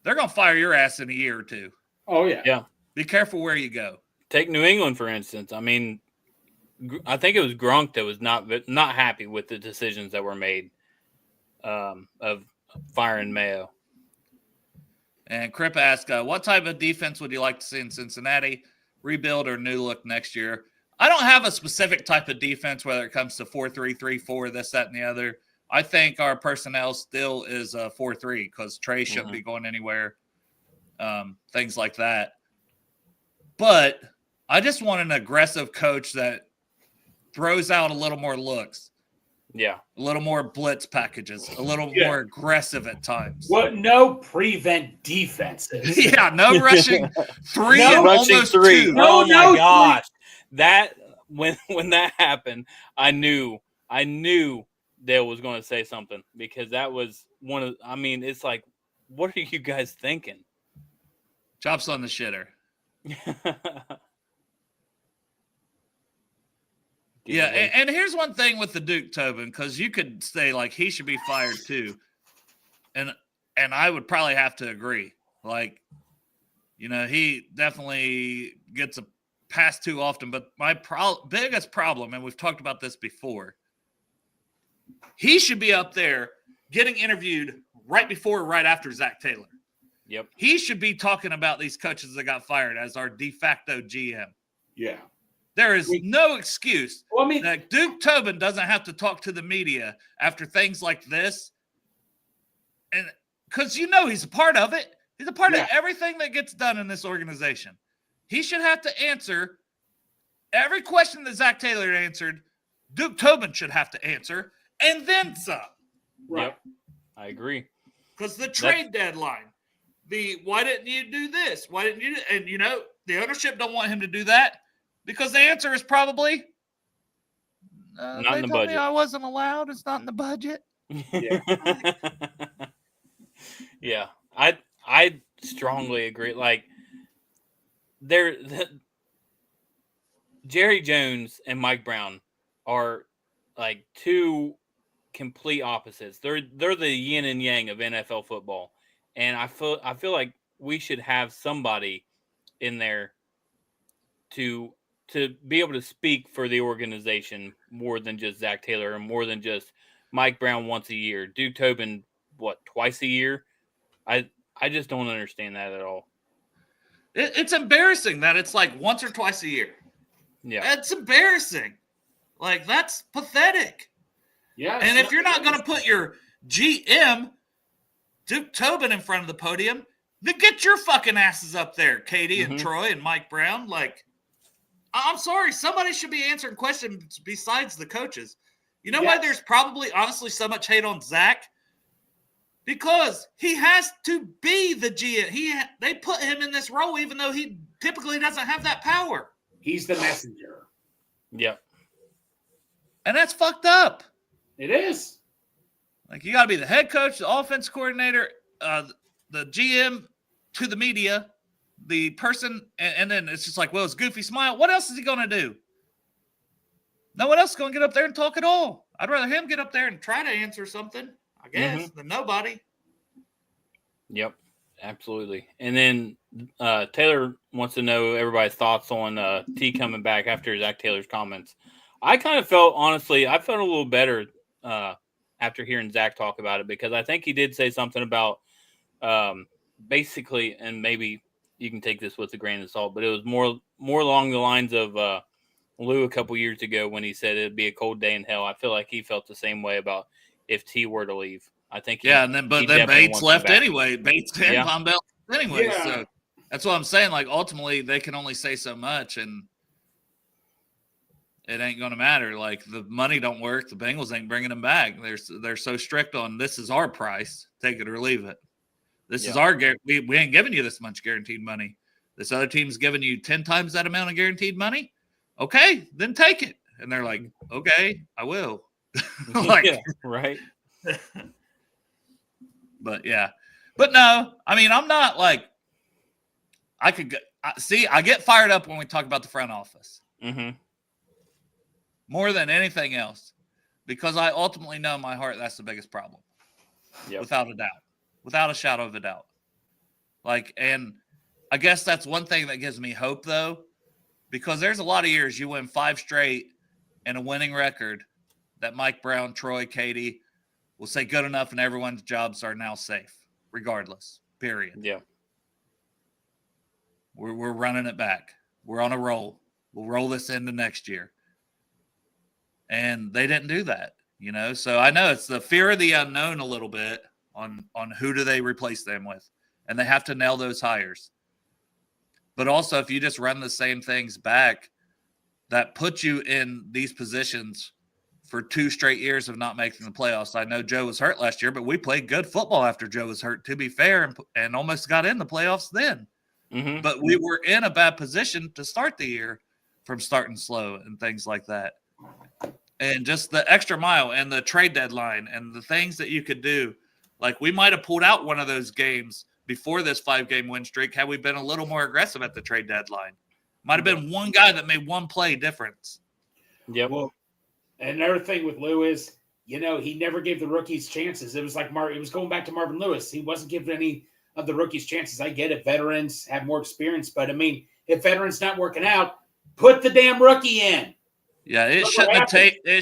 they're going to fire your ass in a year or 2. Oh, yeah. Yeah. Be careful where you go. Take New England, for instance. I mean, I think it was Gronk that was not happy with the decisions that were made of firing Mayo. And Kripp asked, what type of defense would you like to see in Cincinnati? Rebuild or new look next year? I don't have a specific type of defense, whether it comes to 4-3-3-4, this, that, and the other. I think our personnel still is 4-3 because Trey shouldn't be going anywhere, things like that. But I just want an aggressive coach that throws out a little more looks. Yeah. A little more blitz packages, a little more aggressive at times. What? No prevent defenses. Yeah, no rushing 3 no and rushing almost 3. 2. Oh my gosh. That when that happened, I knew Dale was going to say something, because that was one of, I mean, it's like, what are you guys thinking? Chops on the shitter. Yeah, and here's one thing with the Duke Tobin, because you could say like he should be fired too, and I would probably have to agree. Like, you know, he definitely gets a pass too often. But my biggest problem, and we've talked about this before, he should be up there getting interviewed right before or right after Zach Taylor. Yep, he should be talking about these coaches that got fired as our de facto GM. Yeah. There is no excuse that Duke Tobin doesn't have to talk to the media after things like this. And because you know he's a part of it. He's a part of everything that gets done in this organization. He should have to answer every question that Zach Taylor answered. Duke Tobin should have to answer, and then some. Right. Yep. I agree. Because the trade deadline, why didn't you do this? Why didn't you? And, you know, the ownership don't want him to do that. Because the answer is probably not in the budget. I wasn't allowed. It's not in the budget. Yeah. Yeah. I strongly agree. Like, Jerry Jones and Mike Brown are like 2 complete opposites. They're the yin and yang of NFL football. And I feel like we should have somebody in there to be able to speak for the organization more than just Zach Taylor and more than just Mike Brown once a year. Duke Tobin, twice a year? I just don't understand that at all. It's embarrassing that it's like once or twice a year. Yeah. It's embarrassing. Like, that's pathetic. Yeah. And if you're not going to put your GM, Duke Tobin, in front of the podium, then get your fucking asses up there, Katie and Troy and Mike Brown. Like, I'm sorry, somebody should be answering questions besides the coaches. You know why there's probably, honestly, so much hate on Zach? Because he has to be the GM. They put him in this role even though he typically doesn't have that power. He's the messenger. Yep. And that's fucked up. It is. Like, you got to be the head coach, the offense coordinator, the GM, to the media, the person, and then it's just like, well, it's Goofy Smile. What else is he going to do? No one else is going to get up there and talk at all. I'd rather him get up there and try to answer something, I guess, than nobody. Yep, absolutely. And then Taylor wants to know everybody's thoughts on T coming back after Zach Taylor's comments. I kind of felt, honestly, I felt a little better after hearing Zach talk about it, because I think he did say something about basically, and maybe you can take this with a grain of salt, but it was more along the lines of Lou a couple years ago when he said it'd be a cold day in hell. I feel like he felt the same way about if T were to leave. I think and then Bates left anyway. Bates and Von Bell anyway. Yeah. So that's what I'm saying. Like ultimately, they can only say so much, and it ain't going to matter. Like the money don't work. The Bengals ain't bringing them back. They're so strict on this is our price, take it or leave it. This is our we ain't giving you this much guaranteed money. This other team's giving you 10 times that amount of guaranteed money. Okay, then take it. And they're like, okay, I will. Like, right. But no, I mean, I'm not like, I get fired up when we talk about the front office. Mm-hmm. More than anything else, because I ultimately know in my heart that's the biggest problem. Without a doubt. Without a shadow of a doubt. Like, and I guess that's one thing that gives me hope, though, because there's a lot of years you win 5 straight and a winning record that Mike Brown, Troy, Katie will say good enough and everyone's jobs are now safe, regardless, period. Yeah. We're running it back. We're on a roll. We'll roll this into next year. And they didn't do that, you know? So I know it's the fear of the unknown a little bit on who do they replace them with. And they have to nail those hires. But also, if you just run the same things back, that puts you in these positions for 2 straight years of not making the playoffs. I know Joe was hurt last year, but we played good football after Joe was hurt, to be fair, and almost got in the playoffs then. Mm-hmm. But we were in a bad position to start the year from starting slow and things like that. And just the extra mile and the trade deadline and the things that you could do. Like, we might have pulled out one of those games before this 5-game win streak had we been a little more aggressive at the trade deadline. Might have been one guy that made one play difference. Yep. Well, another thing with Lou is, you know, he never gave the rookies chances. It was like it was going back to Marvin Lewis. He wasn't giving any of the rookies chances. I get it. Veterans have more experience. But, I mean, if veterans not working out, put the damn rookie in. Yeah, it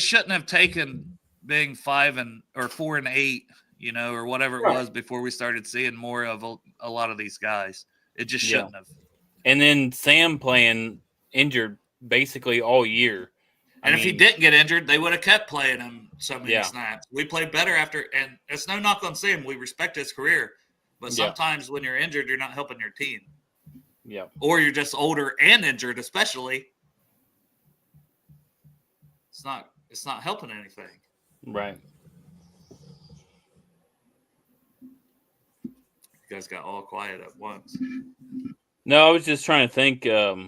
shouldn't have taken being 4-8, you know, or whatever it was before we started seeing more of a lot of these guys. It just shouldn't have. And then Sam playing injured basically all year. And if he didn't get injured, they would have kept playing him so many snaps. We played better after, and it's no knock on Sam. We respect his career. But sometimes when you're injured, you're not helping your team. Yeah. Or you're just older and injured, especially. It's not helping anything. Right. You guys got all quiet at once. No, I was just trying to think. I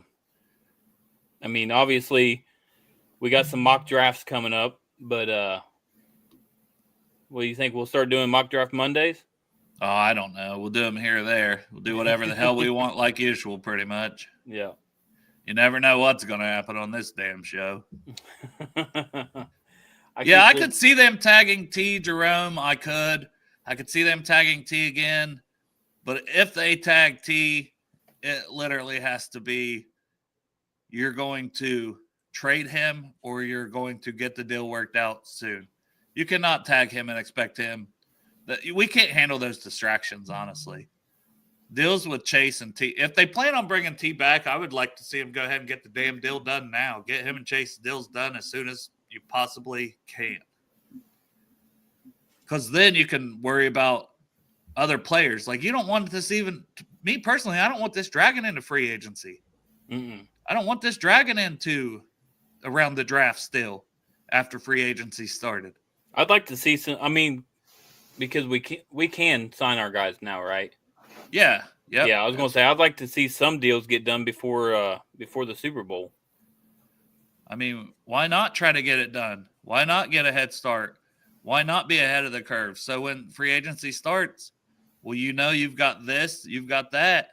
mean, obviously, we got some mock drafts coming up, but what do you think? We'll start doing mock draft Mondays? Oh, I don't know. We'll do them here or there. We'll do whatever the hell we want, like usual, pretty much. Yeah. You never know what's going to happen on this damn show. I could see them tagging T, Jerome. I could see them tagging T again. But if they tag T, it literally has to be you're going to trade him or you're going to get the deal worked out soon. You cannot tag him and expect him. We can't handle those distractions, honestly. Deals with Chase and T. If they plan on bringing T back, I would like to see him go ahead and get the damn deal done now. Get him and Chase deals done as soon as you possibly can. Because then you can worry about other players. Like, you don't want this me personally, I don't want this dragging into free agency. Mm-mm. I don't want this dragging into around the draft still after free agency started. I'd like to see some, because we can sign our guys now, right? Yeah. Yep. Yeah, I was going to say I'd like to see some deals get done before the Super Bowl. I mean, why not try to get it done? Why not get a head start? Why not be ahead of the curve? So when free agency starts, well, you know you've got this, you've got that.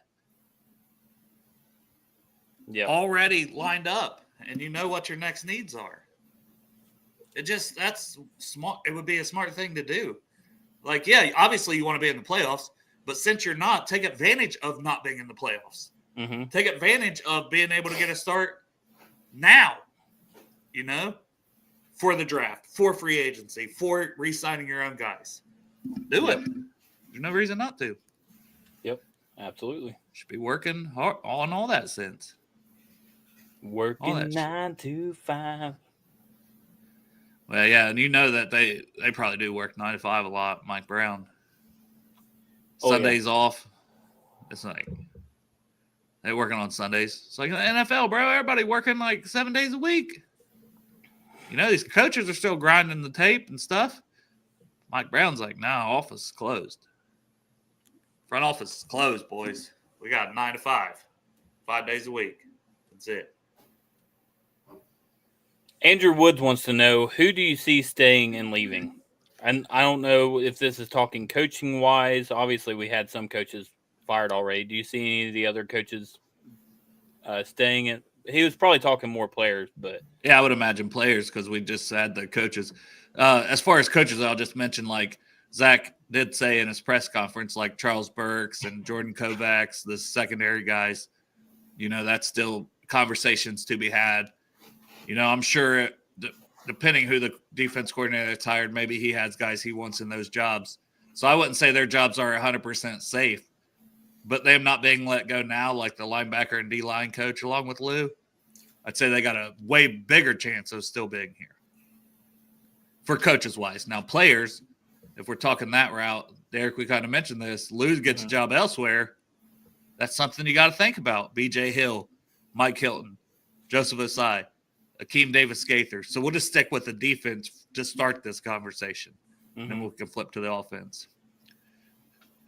Yeah. Already lined up, and you know what your next needs are. That's smart. It would be a smart thing to do. Like, yeah, obviously you want to be in the playoffs, but since you're not, take advantage of not being in the playoffs. Mm-hmm. Take advantage of being able to get a start now, you know? for the draft, for free agency, for re-signing your own guys. Do it. There's no reason not to. Yep, absolutely. Should be working hard on all that sense. Working 9 to 5. Well, yeah, and you know that they probably do work 9 to 5 a lot. Mike Brown. Sundays off. It's like they're working on Sundays. It's like the NFL, bro. Everybody working like 7 days a week. You know, these coaches are still grinding the tape and stuff. Mike Brown's like, nah, office is closed. Front office is closed, boys. We got 9 to 5. 5 days a week. That's it. Andrew Woods wants to know, who do you see staying and leaving? And I don't know if this is talking coaching wise. Obviously, we had some coaches fired already. Do you see any of the other coaches staying? He was probably talking more players, but yeah, I would imagine players because we just had the coaches. As far as coaches, I'll just mention like Zach did say in his press conference, like Charles Burks and Jordan Kovacs, the secondary guys. You know, that's still conversations to be had. You know, I'm sure depending who the defense coordinator is hired, maybe he has guys he wants in those jobs. So I wouldn't say their jobs are 100% safe, but them not being let go now, like the linebacker and D-line coach along with Lou, I'd say they got a way bigger chance of still being here for coaches-wise. Now, players, if we're talking that route, Derek, we kind of mentioned this, Lou gets a job elsewhere. That's something you got to think about. B.J. Hill, Mike Hilton, Joseph Osai, Akeem Davis-Gaither. So we'll just stick with the defense to start this conversation, and then we can flip to the offense.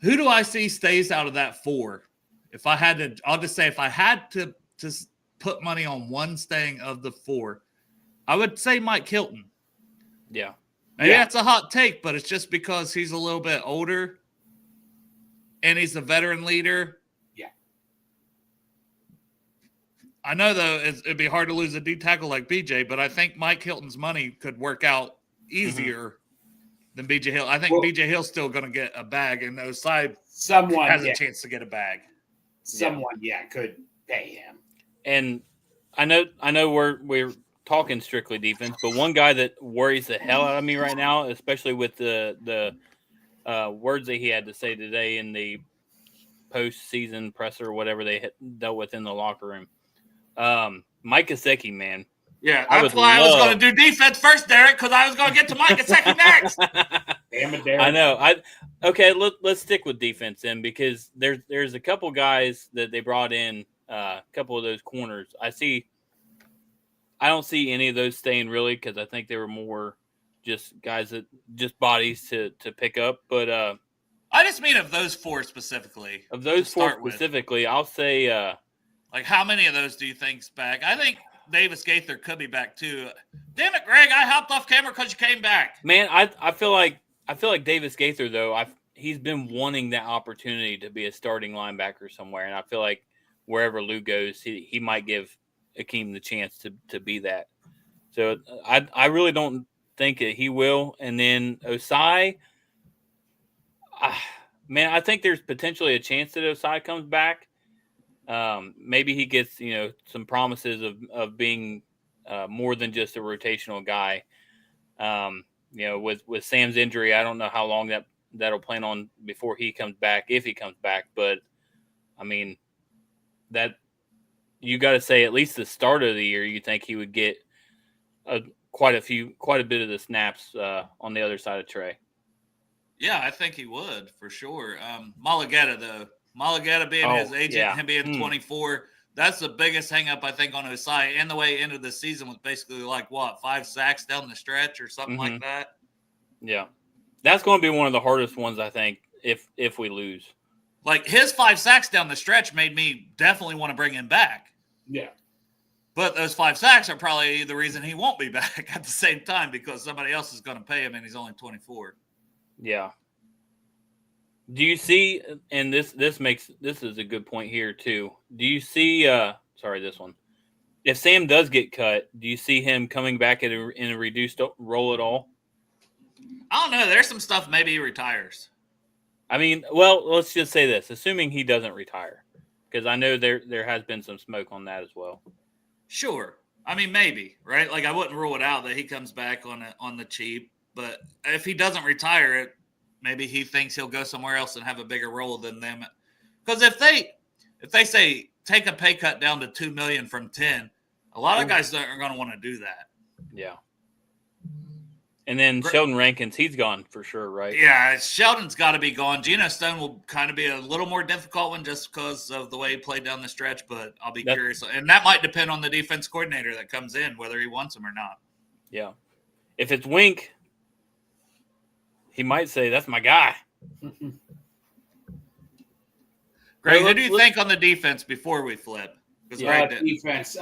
Who do I see stays out of that 4? If I had to, I'll just say if I had to put money on one staying of the 4, I would say Mike Hilton. Yeah. Maybe that's a hot take, but it's just because he's a little bit older and he's a veteran leader. Yeah. I know, though, it'd be hard to lose a D tackle like BJ, but I think Mike Hilton's money could work out easier than BJ Hill. I think BJ Hill's still going to get a bag, and Osai has a chance to get a bag. Someone, could pay him. And I know we're talking strictly defense, but one guy that worries the hell out of me right now, especially with the words that he had to say today in the postseason presser or whatever they dealt with in the locker room. Mike Gesicki, man. Yeah, that's why I was going to do defense first, Derek, because I was going to get to Mike Gesicki next. Damn it, Derek. I know. Let's stick with defense then, because there's a couple guys that they brought in, a couple of those corners. I don't see any of those staying really, because I think they were more just guys that just bodies to pick up. But I just mean of those 4 specifically. Of those 4 specifically, I'll say like how many of those do you think's back? I think Davis Gaither could be back too. Damn it, Greg! I hopped off camera because you came back. Man, I feel like Davis Gaither though. He's been wanting that opportunity to be a starting linebacker somewhere, and I feel like wherever Lou goes, he might give Akeem the chance to be that. So I really don't think that he will. And then Osai, man, I think there's potentially a chance that Osai comes back. Maybe he gets some promises of being more than just a rotational guy. With Sam's injury, I don't know how long that'll plan on before he comes back, if he comes back. But I mean, that you got to say at least the start of the year, you think he would get quite a bit of the snaps on the other side of Trey. Yeah, I think he would for sure. Mulligetta though. Mulligetta being his agent, him being 24, that's the biggest hang up, I think, on Osai. And the way into the season was basically like, 5 sacks down the stretch or something like that? Yeah. That's going to be one of the hardest ones, I think, if we lose. Like, his 5 sacks down the stretch made me definitely want to bring him back. Yeah. But those 5 sacks are probably the reason he won't be back at the same time, because somebody else is going to pay him and he's only 24. Yeah. Do you see, and this is a good point here too. Do you see, this one, if Sam does get cut, do you see him coming back in a reduced role at all? I don't know. There's some stuff maybe he retires. I mean, well, let's just say this, assuming he doesn't retire, because I know there has been some smoke on that as well. Sure. I mean, maybe, right? Like, I wouldn't rule it out that he comes back on the cheap. But if he doesn't retire it, maybe he thinks he'll go somewhere else and have a bigger role than them. Because if they say take a pay cut down to $2 million from 10, a lot of guys are going to want to do that. Yeah. And then Sheldon Rankins, he's gone for sure, right? Yeah, Sheldon's got to be gone. Geno Stone will kind of be a little more difficult one just because of the way he played down the stretch, but I'll be curious. And that might depend on the defense coordinator that comes in, whether he wants him or not. Yeah. If it's Wink, he might say, that's my guy. Greg, who do you think on the defense before we flip? Defense.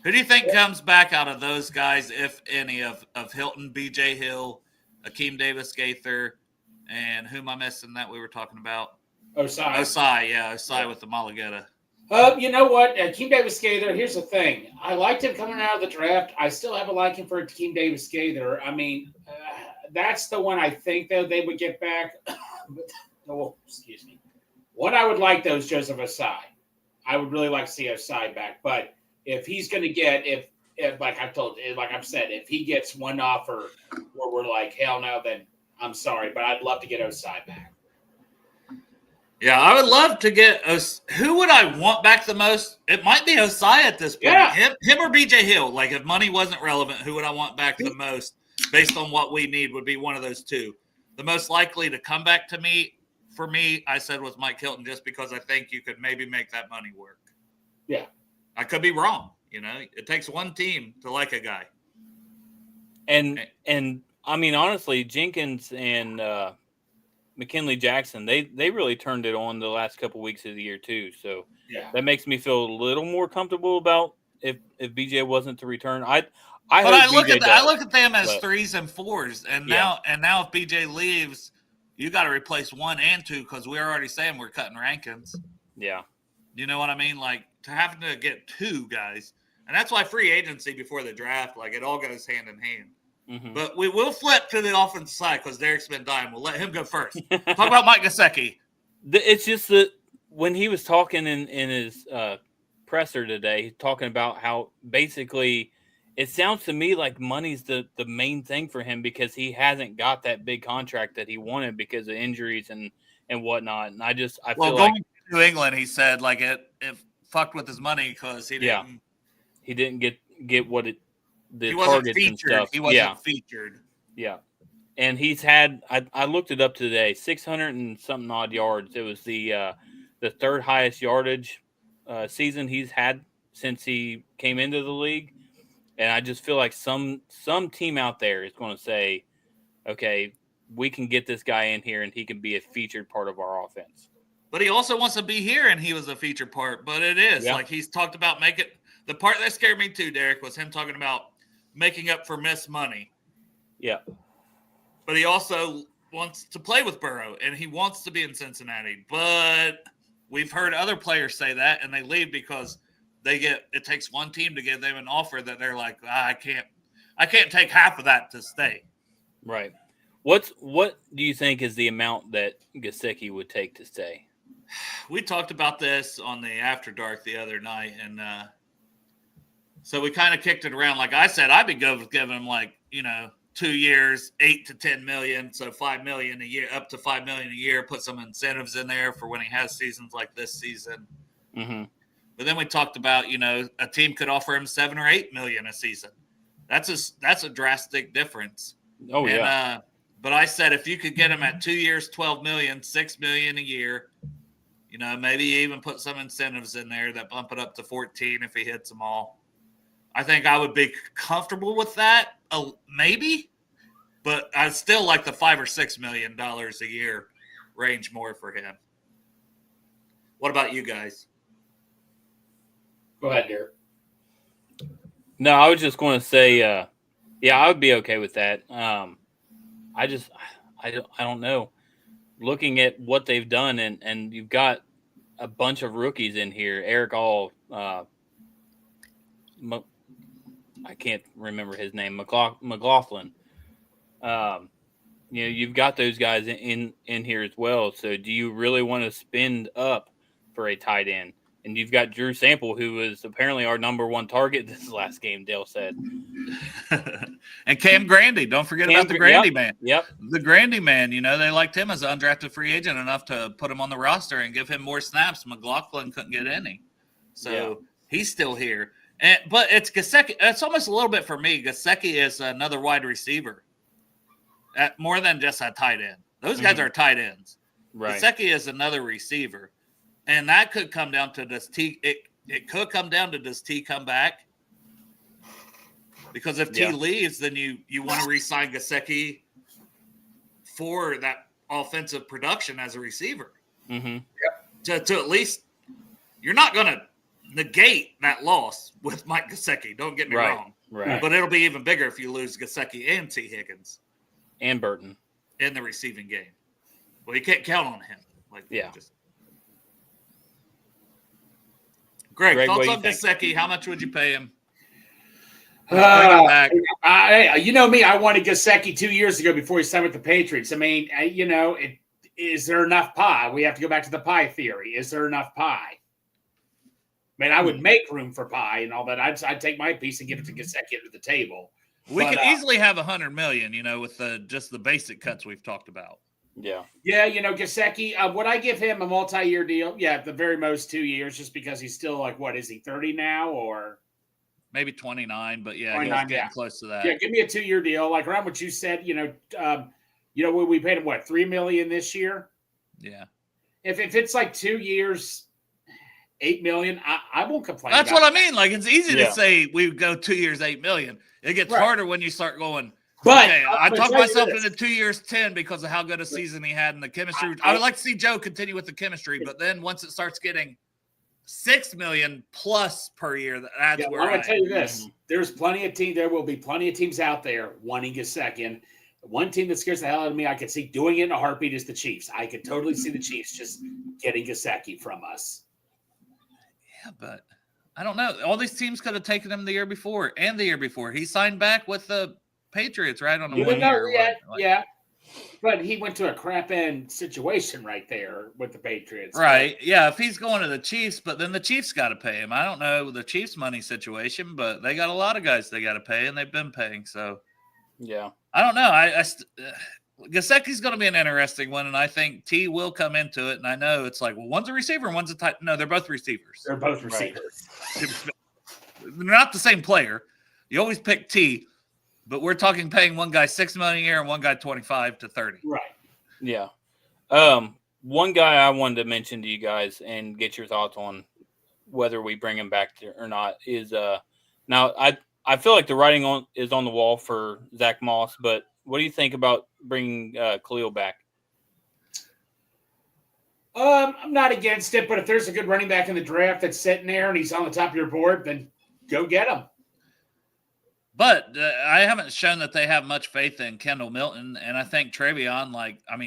Who do you think comes back out of those guys, if any, of Hilton, B.J. Hill, Akeem Davis-Gaither, and who am I missing that we were talking about? Osai with the Malagueta. You know what? Akeem Davis-Gaither, here's the thing. I liked him coming out of the draft. I still have a liking for Akeem Davis-Gaither. I mean, that's the one I think that they would get back. Excuse me. What I would like, though, is Joseph Osai. I would really like to see Osai back, but if he's going to get, if like I've said, if he gets one offer where we're like, hell no, then I'm sorry, but I'd love to get Osai back. Yeah, I would love to get who would I want back the most? It might be Osai at this point. Yeah. Him or BJ Hill. Like, if money wasn't relevant, who would I want back the most based on what we need would be one of those two. The most likely to come back to me, for me, I said was Mike Hilton, just because I think you could maybe make that money work. Yeah. I could be wrong. You know, it takes one team to like a guy. And I mean, honestly, Jenkins and McKinley Jackson, they really turned it on the last couple weeks of the year too. So that makes me feel a little more comfortable about if BJ wasn't to return. I look at them as 3s and 4s, and now if BJ leaves, you got to replace 1 and 2 because we're already saying we're cutting Rankins. Yeah, you know what I mean? Like, to have to get 2 guys, and that's why free agency before the draft, like, it all goes hand in hand. Mm-hmm. But we will flip to the offensive side because Derek's been dying. We'll let him go first. Talk about Mike Gesicki. It's just that when he was talking in his presser today, talking about how basically it sounds to me like money's the main thing for him because he hasn't got that big contract that he wanted because of injuries and whatnot. And I feel going like to New England, he said like it fucked with his money because he didn't get what it. He wasn't featured. He wasn't featured. Yeah. And he's had, I looked it up today, 600 and something odd yards. It was the third highest yardage season he's had since he came into the league. And I just feel like some team out there is going to say, okay, we can get this guy in here and he can be a featured part of our offense. But he also wants to be here, and he was a featured part. But it is like he's talked about making – the part that scared me too, Derek, was him talking about making up for missed money. Yeah. But he also wants to play with Burrow, and he wants to be in Cincinnati. But we've heard other players say that, and they leave because it takes one team to give them an offer that they're like, I can't take half of that to stay. Right. What do you think is the amount that Gesicki would take to stay? We talked about this on the After Dark the other night, and so we kind of kicked it around. Like I said, I'd be good with giving him 2 years, $8 to $10 million, so $5 million a year, up to $5 million a year. Put some incentives in there for when he has seasons like this season. Mm-hmm. But then we talked about a team could offer him $7 or $8 million a season. That's a drastic difference. Oh yeah. But I said if you could get him at 2 years, $12 million, $6 million a year. Maybe even put some incentives in there that bump it up to 14 if he hits them all. I think I would be comfortable with that, maybe, but I still like the $5 or $6 million a year range more for him. What about you guys? Go ahead, Derek. No, I was just going to say, I would be okay with that. I don't know. Looking at what they've done, and you've got a bunch of rookies in here. Eric All, I can't remember his name. McLaughlin. You've got those guys in here as well. So, do you really want to spend up for a tight end? And you've got Drew Sample, who was apparently our number one target this last game, Dale said. And Cam Grandy. Don't forget about the Grandy man. Yep. The Grandy man, they liked him as an undrafted free agent enough to put him on the roster and give him more snaps. McLaughlin couldn't get any. So he's still here. But it's Gesicki. It's almost a little bit for me. Gesicki is another wide receiver. More than just a tight end. Those guys are tight ends. Right. Gesicki is another receiver. And that could come down to does T. It could come down to does T come back? Because if T leaves, then you want to re-sign Gesicki for that offensive production as a receiver. Mm-hmm. To at least you're not going to negate that loss with Mike Gesicki. Don't get me wrong. Right. But it'll be even bigger if you lose Gesicki and T. Higgins and Burton in the receiving game. Well, you can't count on him. Greg, thoughts on Gesicki? How much would you pay him? You know me, I wanted Gesicki 2 years ago before he signed with the Patriots. I mean, is there enough pie? We have to go back to the pie theory. Is there enough pie? I mean, I would make room for pie and all that. I'd take my piece and give it to Gesicki under the table. We could easily have $100 million, with just the basic cuts we've talked about. Yeah. Yeah, Gesicki, would I give him a multi-year deal? Yeah, at the very most 2 years, just because he's still what is he, 30 now or? Maybe 29, but yeah, he's getting close to that. Yeah, give me a 2-year deal. Like around what you said, we paid him $3 million this year? Yeah. If it's like 2 years, $8 million, I won't complain. That's what I mean. Like it's easy to say we go 2 years, $8 million. It gets harder when you start going. But I talked myself into 2 years, 10 because of how good a season he had in the chemistry. I would like to see Joe continue with the chemistry, but then once it starts getting $6 million plus per year, that's where I'm going to tell you this. There's plenty of teams. There will be plenty of teams out there wanting a second. One team that scares the hell out of me, I could see doing it in a heartbeat, is the Chiefs. I could totally see the Chiefs just getting Gesicki from us. Yeah, but I don't know. All these teams could have taken him the year before and the year before. He signed back with the Patriots, right? On the 1 year. Yeah. But he went to a crap end situation right there with the Patriots. Right. Yeah. If he's going to the Chiefs, but then the Chiefs got to pay him. I don't know the Chiefs' money situation, but they got a lot of guys they got to pay, and they've been paying. So, yeah. I don't know. Gesicki's going to be an interesting one, and I think T will come into it. And I know it's like, well, one's a receiver and one's a tight. No, they're both receivers. They're both receivers. They're not the same player. You always pick T. But we're talking paying one guy $6 million a year and one guy 25 to 30. Right. Yeah. One guy I wanted to mention to you guys and get your thoughts on whether we bring him back or not is now I feel like the writing is on the wall for Zach Moss, but what do you think about bringing Khalil back? I'm not against it, but if there's a good running back in the draft that's sitting there and he's on the top of your board, then go get him. But I haven't shown that they have much faith in Kendall Milton, and I think Travion,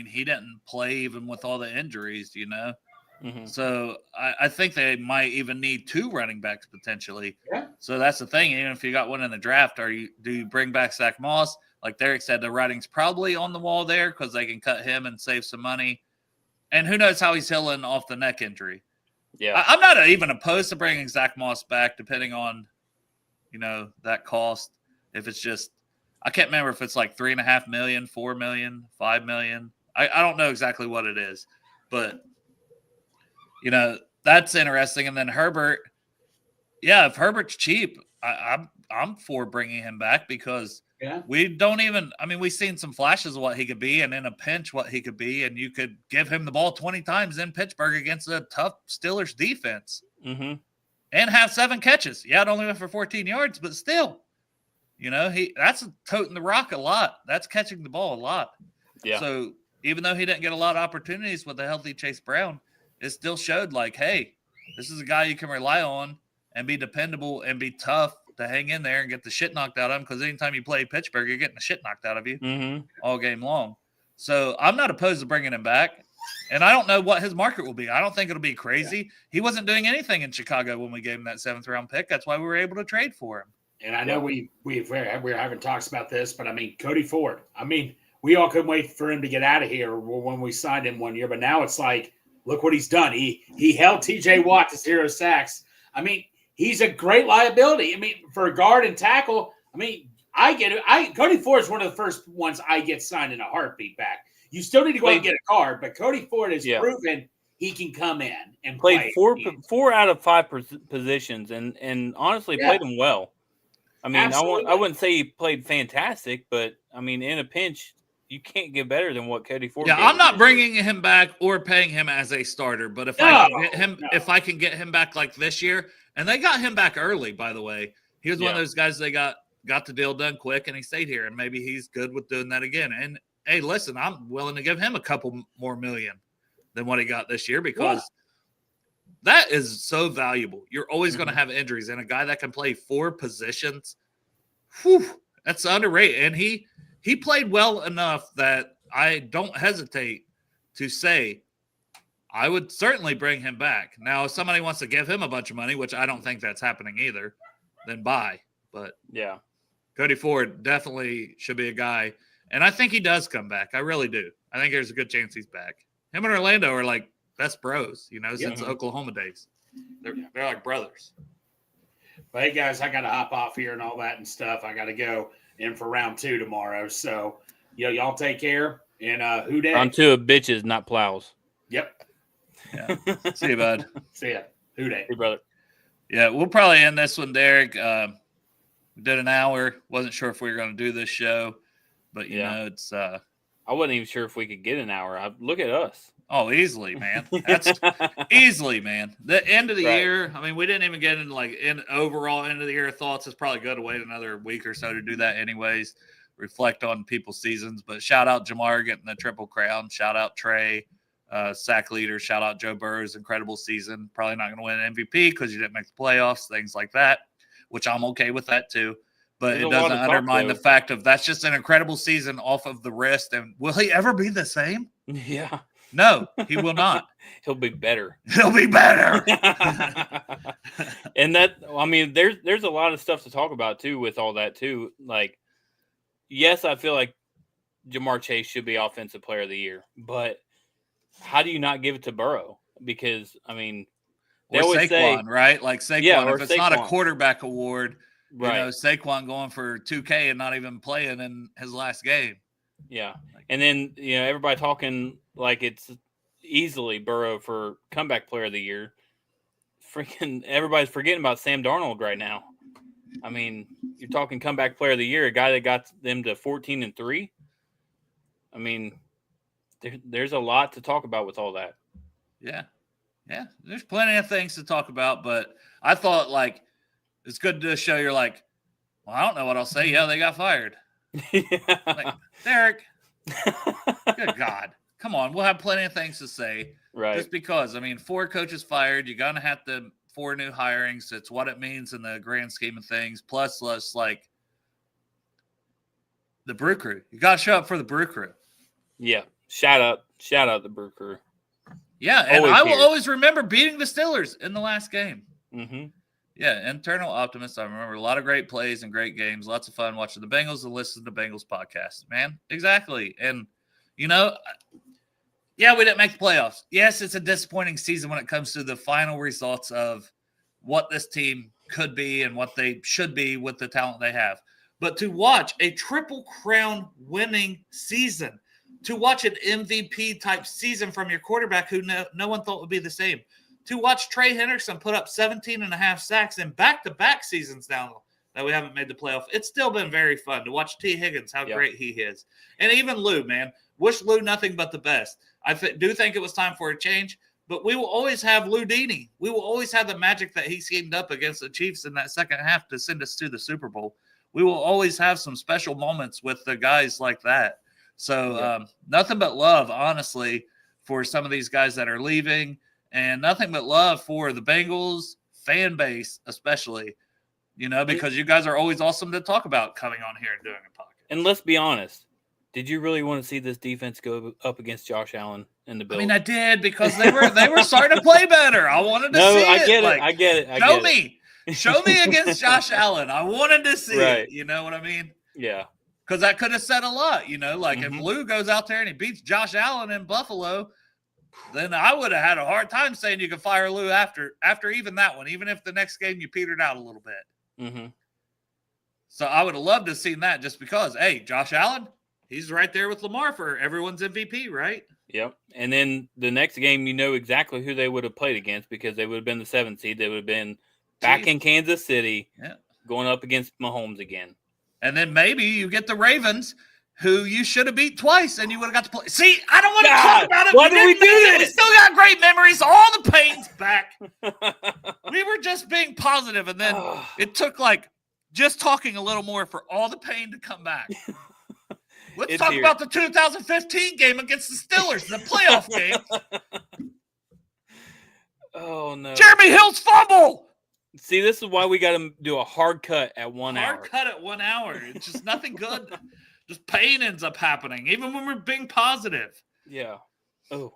he didn't play even with all the injuries, Mm-hmm. So I think they might even need 2 running backs potentially. Yeah. So that's the thing. Even if you got one in the draft, do you bring back Zach Moss? Like Derek said, the writing's probably on the wall there because they can cut him and save some money. And who knows how he's healing off the neck injury. Yeah. I'm not even opposed to bringing Zach Moss back, depending on, that cost. If it's just, I can't remember if it's like $3.5 million, $4 million, $5 million. I don't know exactly what it is, but that's interesting. And then Herbert, if Herbert's cheap, I'm for bringing him back because we've seen some flashes of what he could be, and in a pinch what he could be, and you could give him the ball 20 times in Pittsburgh against a tough Steelers defense, and have 7 catches. Yeah, it only went for 14 yards, but still. That's toting the rock a lot. That's catching the ball a lot. Yeah. So even though he didn't get a lot of opportunities with a healthy Chase Brown, it still showed hey, this is a guy you can rely on and be dependable and be tough to hang in there and get the shit knocked out of him. Because anytime you play Pittsburgh, you're getting the shit knocked out of you all game long. So I'm not opposed to bringing him back. And I don't know what his market will be. I don't think it'll be crazy. Yeah. He wasn't doing anything in Chicago when we gave him that 7th round pick. That's why we were able to trade for him. And I know we're having talks about this, but Cody Ford. We all couldn't wait for him to get out of here when we signed him 1 year. But now it's like, look what he's done. He held T.J. Watt to 0 sacks. I mean, he's a great liability. I mean, for a guard and tackle, I mean, I get it. Cody Ford is one of the first ones I get signed in a heartbeat back. You still need to go out and get a card, but Cody Ford has proven he can come in and played play. four out of 5 positions, and honestly played them well. I mean, I wouldn't say he played fantastic, but I mean, in a pinch, you can't get better than what Cody Ford. Yeah, I'm not bringing him back or paying him as a starter, but if I can get him back like this year, and they got him back early, by the way, he was one of those guys they got the deal done quick, and he stayed here, and maybe he's good with doing that again. And hey, listen, I'm willing to give him a couple more million than what he got this year because that is so valuable. You're always going to have injuries, and a guy that can play 4 positions, that's underrated. And he played well enough that I don't hesitate to say I would certainly bring him back. Now, if somebody wants to give him a bunch of money, which I don't think that's happening either, then buy. But yeah, Cody Ford definitely should be a guy. And I think he does come back. I really do. I think there's a good chance he's back. Him and Orlando are like best bros, since Oklahoma days. They're like brothers. But hey, guys, I got to hop off here and all that and stuff. I got to go in for round 2 tomorrow. So, y'all take care. And who dat? Round 2 of bitches, not plows. Yep. Yeah. See you, bud. See ya. Who dat? Hey, brother. Yeah, we'll probably end this one, Derek. We did an hour. Wasn't sure if we were going to do this show, but it's. I wasn't even sure if we could get an hour. Look at us. Oh, easily, man. That's easily, man. The end of the year. I mean, we didn't even get into overall end of the year thoughts. It's probably good to wait another week or so to do that, anyways. Reflect on people's seasons. But shout out Jamar getting the Triple Crown. Shout out Trey, sack leader. Shout out Joe Burrow's incredible season. Probably not going to win an MVP because you didn't make the playoffs. Things like that, which I'm okay with that too. But it doesn't undermine the fact of that's just an incredible season off of the wrist. And will he ever be the same? Yeah. No, he will not. He'll be better. He'll be better. And there's a lot of stuff to talk about too with all that too. Like, yes, I feel like Jamar Chase should be Offensive Player of the Year, but how do you not give it to Burrow? Because they always Saquon, say, right? Like Saquon, if it's not a quarterback award, right? Saquon going for 2K and not even playing in his last game. Yeah, and then everybody talking like it's easily Burrow for Comeback Player of the Year. Freaking everybody's forgetting about Sam Darnold right now. I mean, you're talking Comeback Player of the Year, a guy that got them to 14-3. I mean, there's a lot to talk about with all that. Yeah. There's plenty of things to talk about, but I thought it's good to show you're well, I don't know what I'll say. Yeah, they got fired. Yeah. Derek, good God. Come on. We'll have plenty of things to say. Right. Just because, 4 coaches fired. You're going to have 4 new hirings. It's what it means in the grand scheme of things. Plus, the Brew Crew. You got to show up for the Brew Crew. Yeah. Shout out the Brew Crew. Yeah, and I will always remember beating the Steelers in the last game. Mm-hmm. Yeah, internal optimist. I remember a lot of great plays and great games. Lots of fun watching the Bengals and listening to Bengals podcast. Man, exactly. And, yeah, we didn't make the playoffs. Yes, it's a disappointing season when it comes to the final results of what this team could be and what they should be with the talent they have. But to watch a Triple Crown winning season, to watch an MVP type season from your quarterback who no one thought would be the same, to watch Trey Henderson put up 17.5 sacks in back-to-back seasons now that we haven't made the playoff. It's still been very fun to watch T. Higgins, how great he is. And even Lou, man. Wish Lou nothing but the best. I do think it was time for a change, but we will always have Lou Dini. We will always have the magic that he schemed up against the Chiefs in that second half to send us to the Super Bowl. We will always have some special moments with the guys like that. So nothing but love, honestly, for some of these guys that are leaving. And nothing but love for the Bengals fan base, especially, because you guys are always awesome to talk about coming on here and doing a podcast. And let's be honest. Did you really want to see this defense go up against Josh Allen and the Bills? I did because they were starting to play better. I wanted to see it. I get it. Show me against Josh Allen. I wanted to see it. You know what I mean? Yeah. Because that could have said a lot, if Lou goes out there and he beats Josh Allen in Buffalo, then I would have had a hard time saying you could fire Lou after even that one, even if the next game you petered out a little bit. Mm-hmm. So I would have loved to have seen that just because, hey, Josh Allen, he's right there with Lamar for everyone's MVP, right? Yep. And then the next game, you know exactly who they would have played against because they would have been the 7th seed. They would have been back in Kansas City going up against Mahomes again. And then maybe you get the Ravens, who you should have beat twice, and you would have got to play. See, I don't want to talk about it. Why did we do this? We still got great memories. All the pain's back. We were just being positive, and then it took just talking a little more for all the pain to come back. Let's talk about the 2015 game against the Steelers, the playoff game. Oh, no. Jeremy Hill's fumble. See, this is why we got to do a hard cut at 1 hour. Hard cut at 1 hour. It's just nothing good. Just pain ends up happening, even when we're being positive. Yeah. Oh.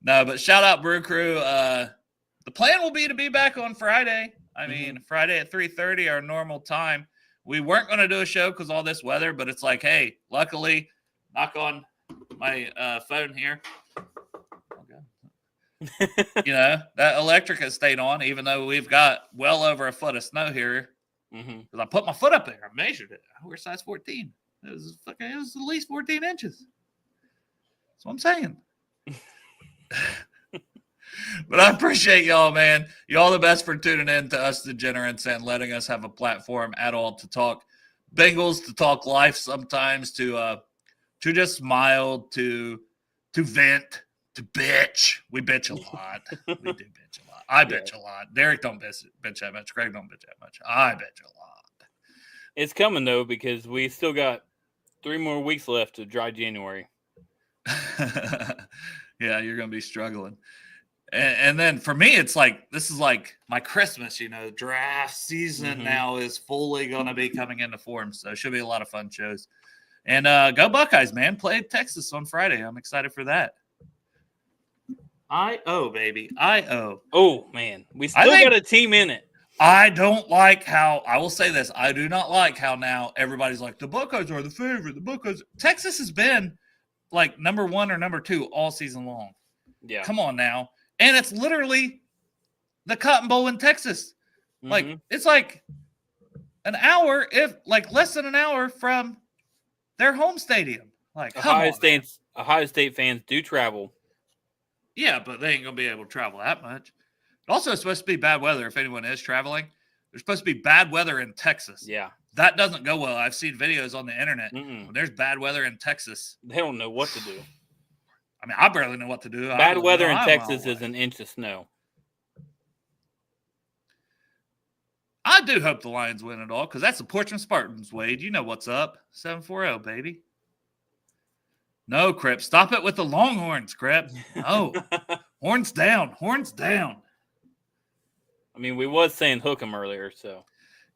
No, but shout out Brew Crew. The plan will be to be back on Friday. I mean, Friday at 3:30, our normal time. We weren't going to do a show because all this weather, but it's like, hey, luckily, knock on my phone here. That electric has stayed on, even though we've got well over a foot of snow here. Because I put my foot up there. I measured it. We're size 14. It was at least 14 inches. That's what I'm saying. But I appreciate y'all, man. Y'all the best for tuning in to us degenerates and letting us have a platform at all to talk Bengals, to talk life sometimes, to just smile, to vent, to bitch. We bitch a lot. We do bitch a lot. I bitch a lot. Derek don't bitch that much. Craig don't bitch that much. I bitch a lot. It's coming, though, because we still got 3 more weeks left of dry January. Yeah, you're going to be struggling. And then for me, it's like, this is like my Christmas, draft season now is fully going to be coming into form. So it should be a lot of fun shows. And go Buckeyes, man. Play Texas on Friday. I'm excited for that. I-O, baby. I-O. Oh, man. We still got a team in it. I don't like how, I will say this, I do not like how now everybody's like, the Buckeyes are the favorite. The Buckeyes. Texas has been like number 1 or number 2 all season long. Yeah. Come on now. And it's literally the Cotton Bowl in Texas. Like, it's like an hour, less than an hour from their home stadium. Like, Ohio State fans do travel. Yeah, but they ain't going to be able to travel that much. Also, it's supposed to be bad weather if anyone is traveling. There's supposed to be bad weather in Texas. Yeah. That doesn't go well. I've seen videos on the internet. When there's bad weather in Texas. They don't know what to do. I mean, I barely know what to do. Bad weather in Texas is an inch of snow. I do hope the Lions win it all because that's the Portsmouth Spartans, Wade. You know what's up. 7-4-0, baby. No, Crip. Stop it with the Longhorns, Crip. No. Horns down. Horns down. I mean, we was saying hook 'em earlier, so.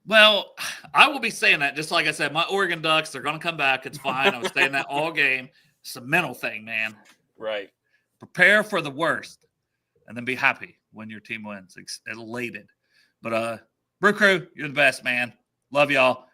Well, I will be saying that. Just like I said, my Oregon Ducks, they're going to come back. It's fine. I was saying that all game. It's a mental thing, man. Right. Prepare for the worst and then be happy when your team wins. Elated. But, Brew Crew, you're the best, man. Love y'all.